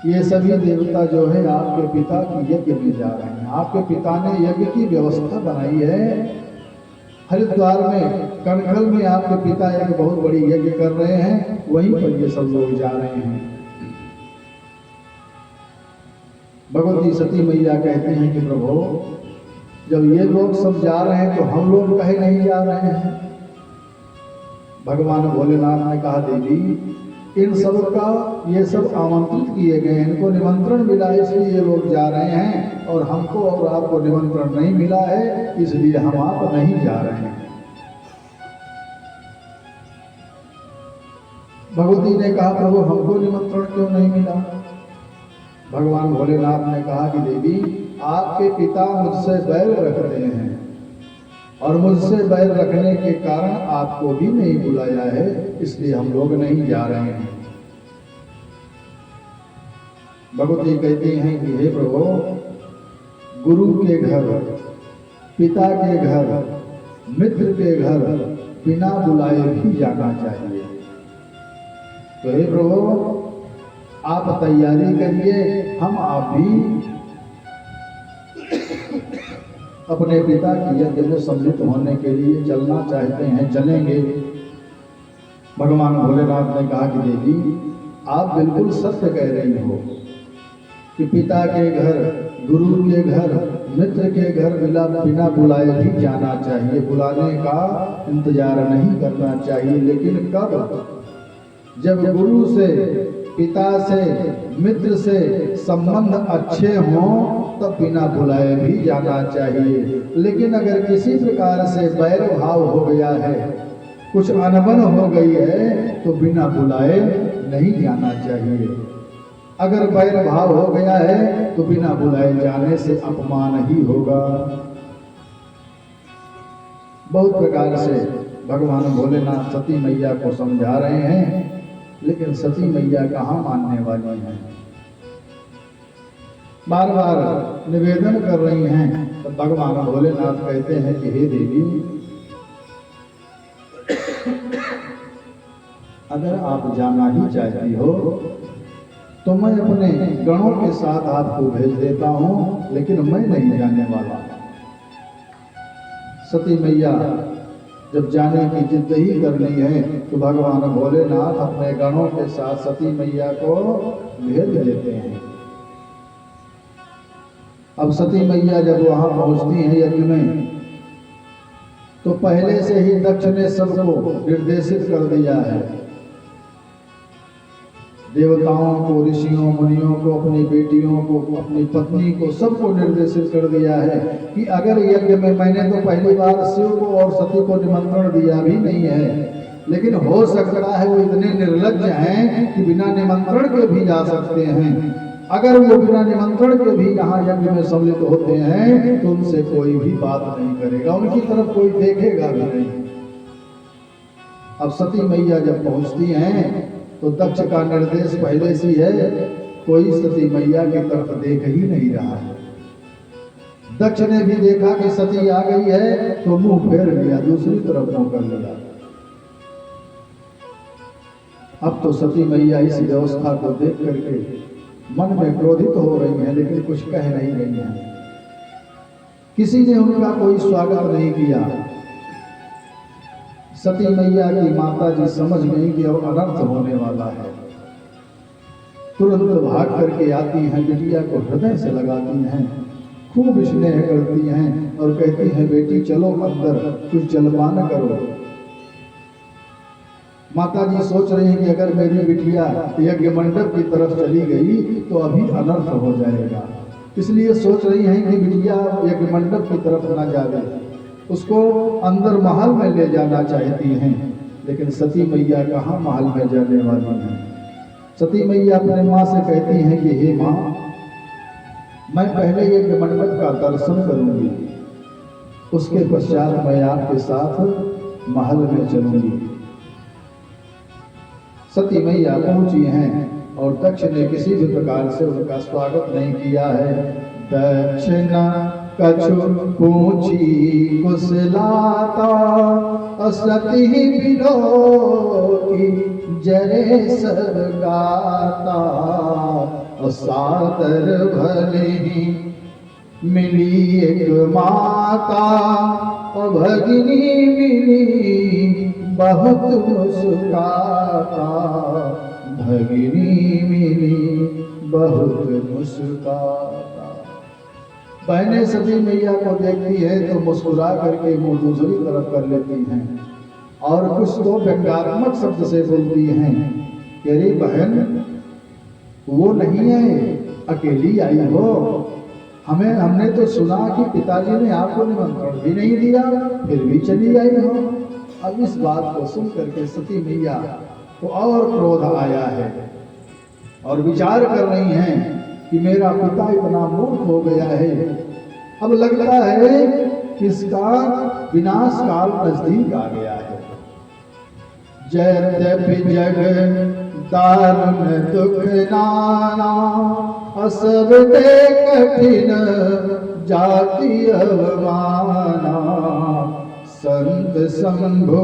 ये सभी देवता जो है आपके पिता की यज्ञ में जा रहे हैं। आपके पिता ने यज्ञ की व्यवस्था बनाई है। हरिद्वार में कनखल में आपके पिता एक बहुत बड़ी यज्ञ कर रहे हैं, वहीं पर ये सब लोग जा रहे हैं। भगवती सती मैया कहती हैं कि प्रभु, जब ये लोग सब जा रहे हैं तो हम लोग कहीं नहीं जा रहे हैं। भगवान भोलेनाथ ने कहा, देवी इन सब का ये सब आमंत्रित किए गए, इनको निमंत्रण मिला इसलिए ये लोग जा रहे हैं, और हमको और आपको निमंत्रण नहीं मिला है इसलिए हम आप नहीं जा रहे हैं। भगवती ने कहा प्रभु हमको निमंत्रण क्यों नहीं मिला? भगवान भोलेनाथ ने कहा कि देवी आपके पिता मुझसे बैर रखते हैं और मुझसे बैर रखने के कारण आपको भी नहीं बुलाया है, इसलिए हम लोग नहीं जा रहे हैं। भगवती कहती हैं कि हे प्रभु, गुरु के घर, पिता के घर, मित्र के घर बिना बुलाए भी जाना चाहिए। तो हे प्रभु आप तैयारी करिए, हम आप भी अपने पिता की यज्ञ में सम्मिलित होने के लिए चलना चाहते हैं, चलेंगे। भगवान भोलेनाथ ने कहा कि देवी आप बिल्कुल सत्य कह रही हो कि पिता के घर, गुरु के घर, मित्र के घर बिना बुलाए भी जाना चाहिए, बुलाने का इंतजार नहीं करना चाहिए। लेकिन कब? जब गुरु से, पिता से, मित्र से संबंध अच्छे हों तब बिना बुलाए भी जाना चाहिए। लेकिन अगर किसी प्रकार से बैर भाव हो गया है, कुछ अनबन हो गई है, तो बिना बुलाए नहीं जाना चाहिए। अगर बैर भाव हो गया है तो बिना बुलाए जाने से अपमान ही होगा। बहुत प्रकार से भगवान भोलेनाथ सती मैया को समझा रहे हैं, लेकिन सती मैया कहाँ मानने वाली हैं। बार बार निवेदन कर रही हैं, तो भगवान भोलेनाथ कहते हैं कि हे देवी, अगर आप जाना ही चाहती हो तो मैं अपने गणों के साथ आपको भेज देता हूं, लेकिन मैं नहीं जाने वाला। सती मैया जब जाने की जिद ही कर ली है तो भगवान भोलेनाथ अपने गणों के साथ सती मैया को भेज देते हैं। अब सती मैया जब वहां पहुंचती हैं यज्ञ में, तो पहले से ही दक्ष ने सबको निर्देशित कर दिया है, देवताओं को, ऋषियों, मुनियों को, अपनी बेटियों को, अपनी पत्नी को, सबको निर्देशित कर दिया है कि अगर यज्ञ में, मैंने तो पहली बार शिव को और सती को निमंत्रण दिया भी नहीं है, लेकिन हो सकता है वो इतने निर्लज्ज हैं कि बिना निमंत्रण के भी जा सकते हैं। अगर वो बिना निमंत्रण के भी यहाँ यज्ञ में सम्मिलित होते हैं तो उनसे कोई भी बात नहीं करेगा, उनकी तरफ कोई देखेगा भी नहीं। अब सती मैया जब पहुंचती हैं तो दक्ष का निर्देश पहले से है, कोई सती मैया की तरफ देख ही नहीं रहा है। दक्ष ने भी देखा कि सती आ गई है तो मुंह फेर लिया, दूसरी तरफ मुंह कर लिया। अब तो सती मैया इस व्यवस्था को देख करके मन में क्रोधित हो रही है, लेकिन कुछ कह नहीं रही है। किसी ने उनका कोई स्वागत नहीं किया। सती मैया की माता जी समझ गई कि अब अनर्थ होने वाला है। तुरंत भाग करके आती हैं, बिटिया को हृदय से लगाती हैं, खूब स्नेह करती हैं और कहती हैं बेटी चलो अंदर, कुछ जलपान करो। माता जी सोच रही हैं कि अगर मेरी बिटिया यज्ञ मंडप की तरफ चली गई तो अभी अनर्थ हो जाएगा, इसलिए सोच रही हैं कि बिटिया यज्ञ मंडप की तरफ न जाए, उसको अंदर महल में ले जाना चाहती हैं। लेकिन सती मैया कहाँ महल में जाने वाली हैं। सती मैया अपने माँ से कहती हैं कि हे माँ, मैं पहले यज्ञ मंडप का दर्शन करूंगी, उसके पश्चात मैं आपके साथ महल में चलूंगी। सती मैया पहुंची हैं और दक्ष ने किसी भी प्रकार से उनका स्वागत नहीं किया है। दक्ष न कछु पूछी कुशलाता, सती बिलोकी जरे सब गाता। सादर भले ही मिली एक माता, भगिनी मिली बहुत मुस्काता। भगिनी मिली बहुत मुस्काता। बहनें सती मैया को देखती है तो मुस्कुरा करके मुंह दूसरी तरफ कर लेती हैं और कुछ तो व्यंग्यात्मक शब्द से बोलती हैं कि अरे बहन, वो नहीं है, अकेली आई हो। हमने तो सुना कि पिताजी ने आपको निमंत्रण भी नहीं दिया, फिर भी चली आई हो। अब इस बात को सुन करके सती मैया को और क्रोध आया है और विचार कर रही हैं कि मेरा पिता इतना मूर्ख हो गया है। अब लगता है कि इसका विनाश काल नजदीक आ गया है। जयत्यपि जग दारुण दुख नाना, असब दे कठिन जाति अवमाना। संत शंभु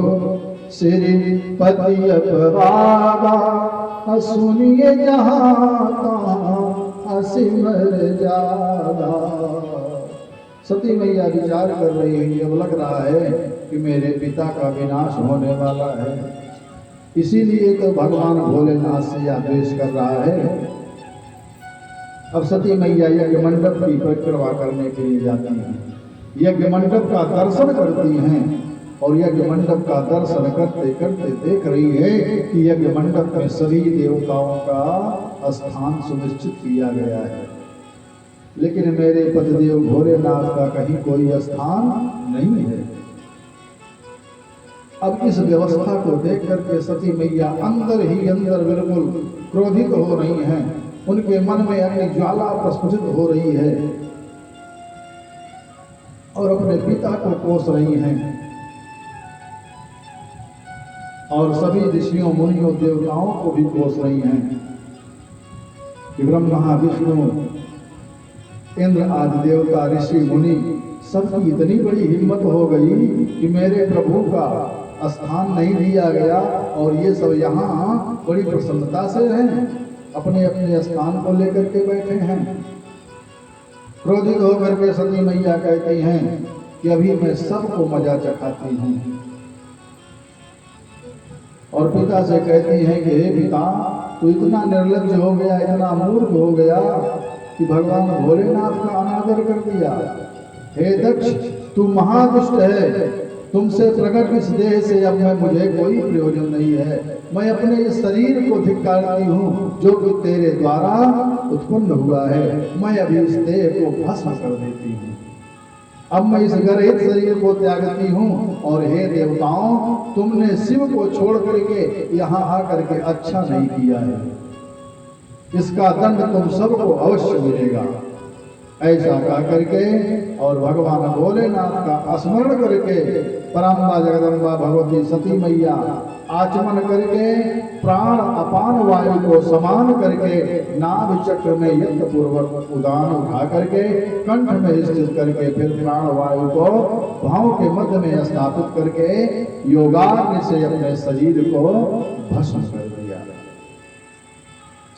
श्रीपति अपवादा, सुनिए जहाँ तहाँ सिमर जादा। सती मैया विचार कर रही है, अब लग रहा है कि मेरे पिता का विनाश होने वाला है, इसीलिए तो भगवान भोलेनाथ से आदेश कर रहा है। अब सती मैया यज्ञ मंडप की परिक्रमा करने के लिए जाती हैं, यज्ञ मंडप का दर्शन करती हैं और यज्ञ मंडप का दर्शन करते करते देख रही है कि यज्ञ मंडप में सभी देवताओं का स्थान सुनिश्चित किया गया है, लेकिन मेरे पतिदेव भोलेनाथ का कहीं कोई स्थान नहीं है। अब इस व्यवस्था को देख करके सती मैया अंदर ही अंदर बिल्कुल क्रोधित हो रही हैं, उनके मन में अपनी ज्वाला प्रस्फुटित हो रही है और अपने पिता को कोस रही हैं और सभी ऋषियों मुनियों देवताओं को भी कोस रही हैं कि ब्रह्मा विष्णु इंद्र आदि देवता ऋषि मुनि सबकी इतनी बड़ी हिम्मत हो गई कि मेरे प्रभु का स्थान नहीं दिया गया और ये सब यहाँ बड़ी प्रसन्नता से हैं, अपने अपने स्थान को लेकर के बैठे हैं। क्रोधित होकर के सती मैया कहती हैं कि अभी मैं सबको मजा चखाती हूँ और पिता से कहती हैं कि हे पिता, तू इतना निर्लज्ज हो गया, इतना मूर्ख हो गया कि भगवान भोलेनाथ का अनादर कर दिया। हे दक्ष, तू महादुष्ट है, तुमसे प्रकट इस देह से अब मैं मुझे कोई प्रयोजन नहीं है। मैं अपने इस शरीर को धिक्कारती हूँ जो कि तेरे द्वारा उत्पन्न हुआ है। मैं अभी इस देह को भस्म कर देती हूँ। अब मैं इस गर्हित शरीर को त्यागती हूँ और हे देवताओं, तुमने शिव को छोड़ करके यहाँ आकर के अच्छा नहीं किया है, इसका दंड तुम सबको अवश्य मिलेगा। ऐसा कह करके और भगवान भोलेनाथ का स्मरण करके पराम्बा जगदम्बा भगवती सती मैया आचमन करके प्राण अपान वायु को समान करके नाभि चक्र में यत्न पूर्वक उदान उठा करके कंठ में स्थित करके फिर प्राण वायु को भाव के मध्य में स्थापित करके योगाग्नि से अपने शरीर को भस्म कर दिया।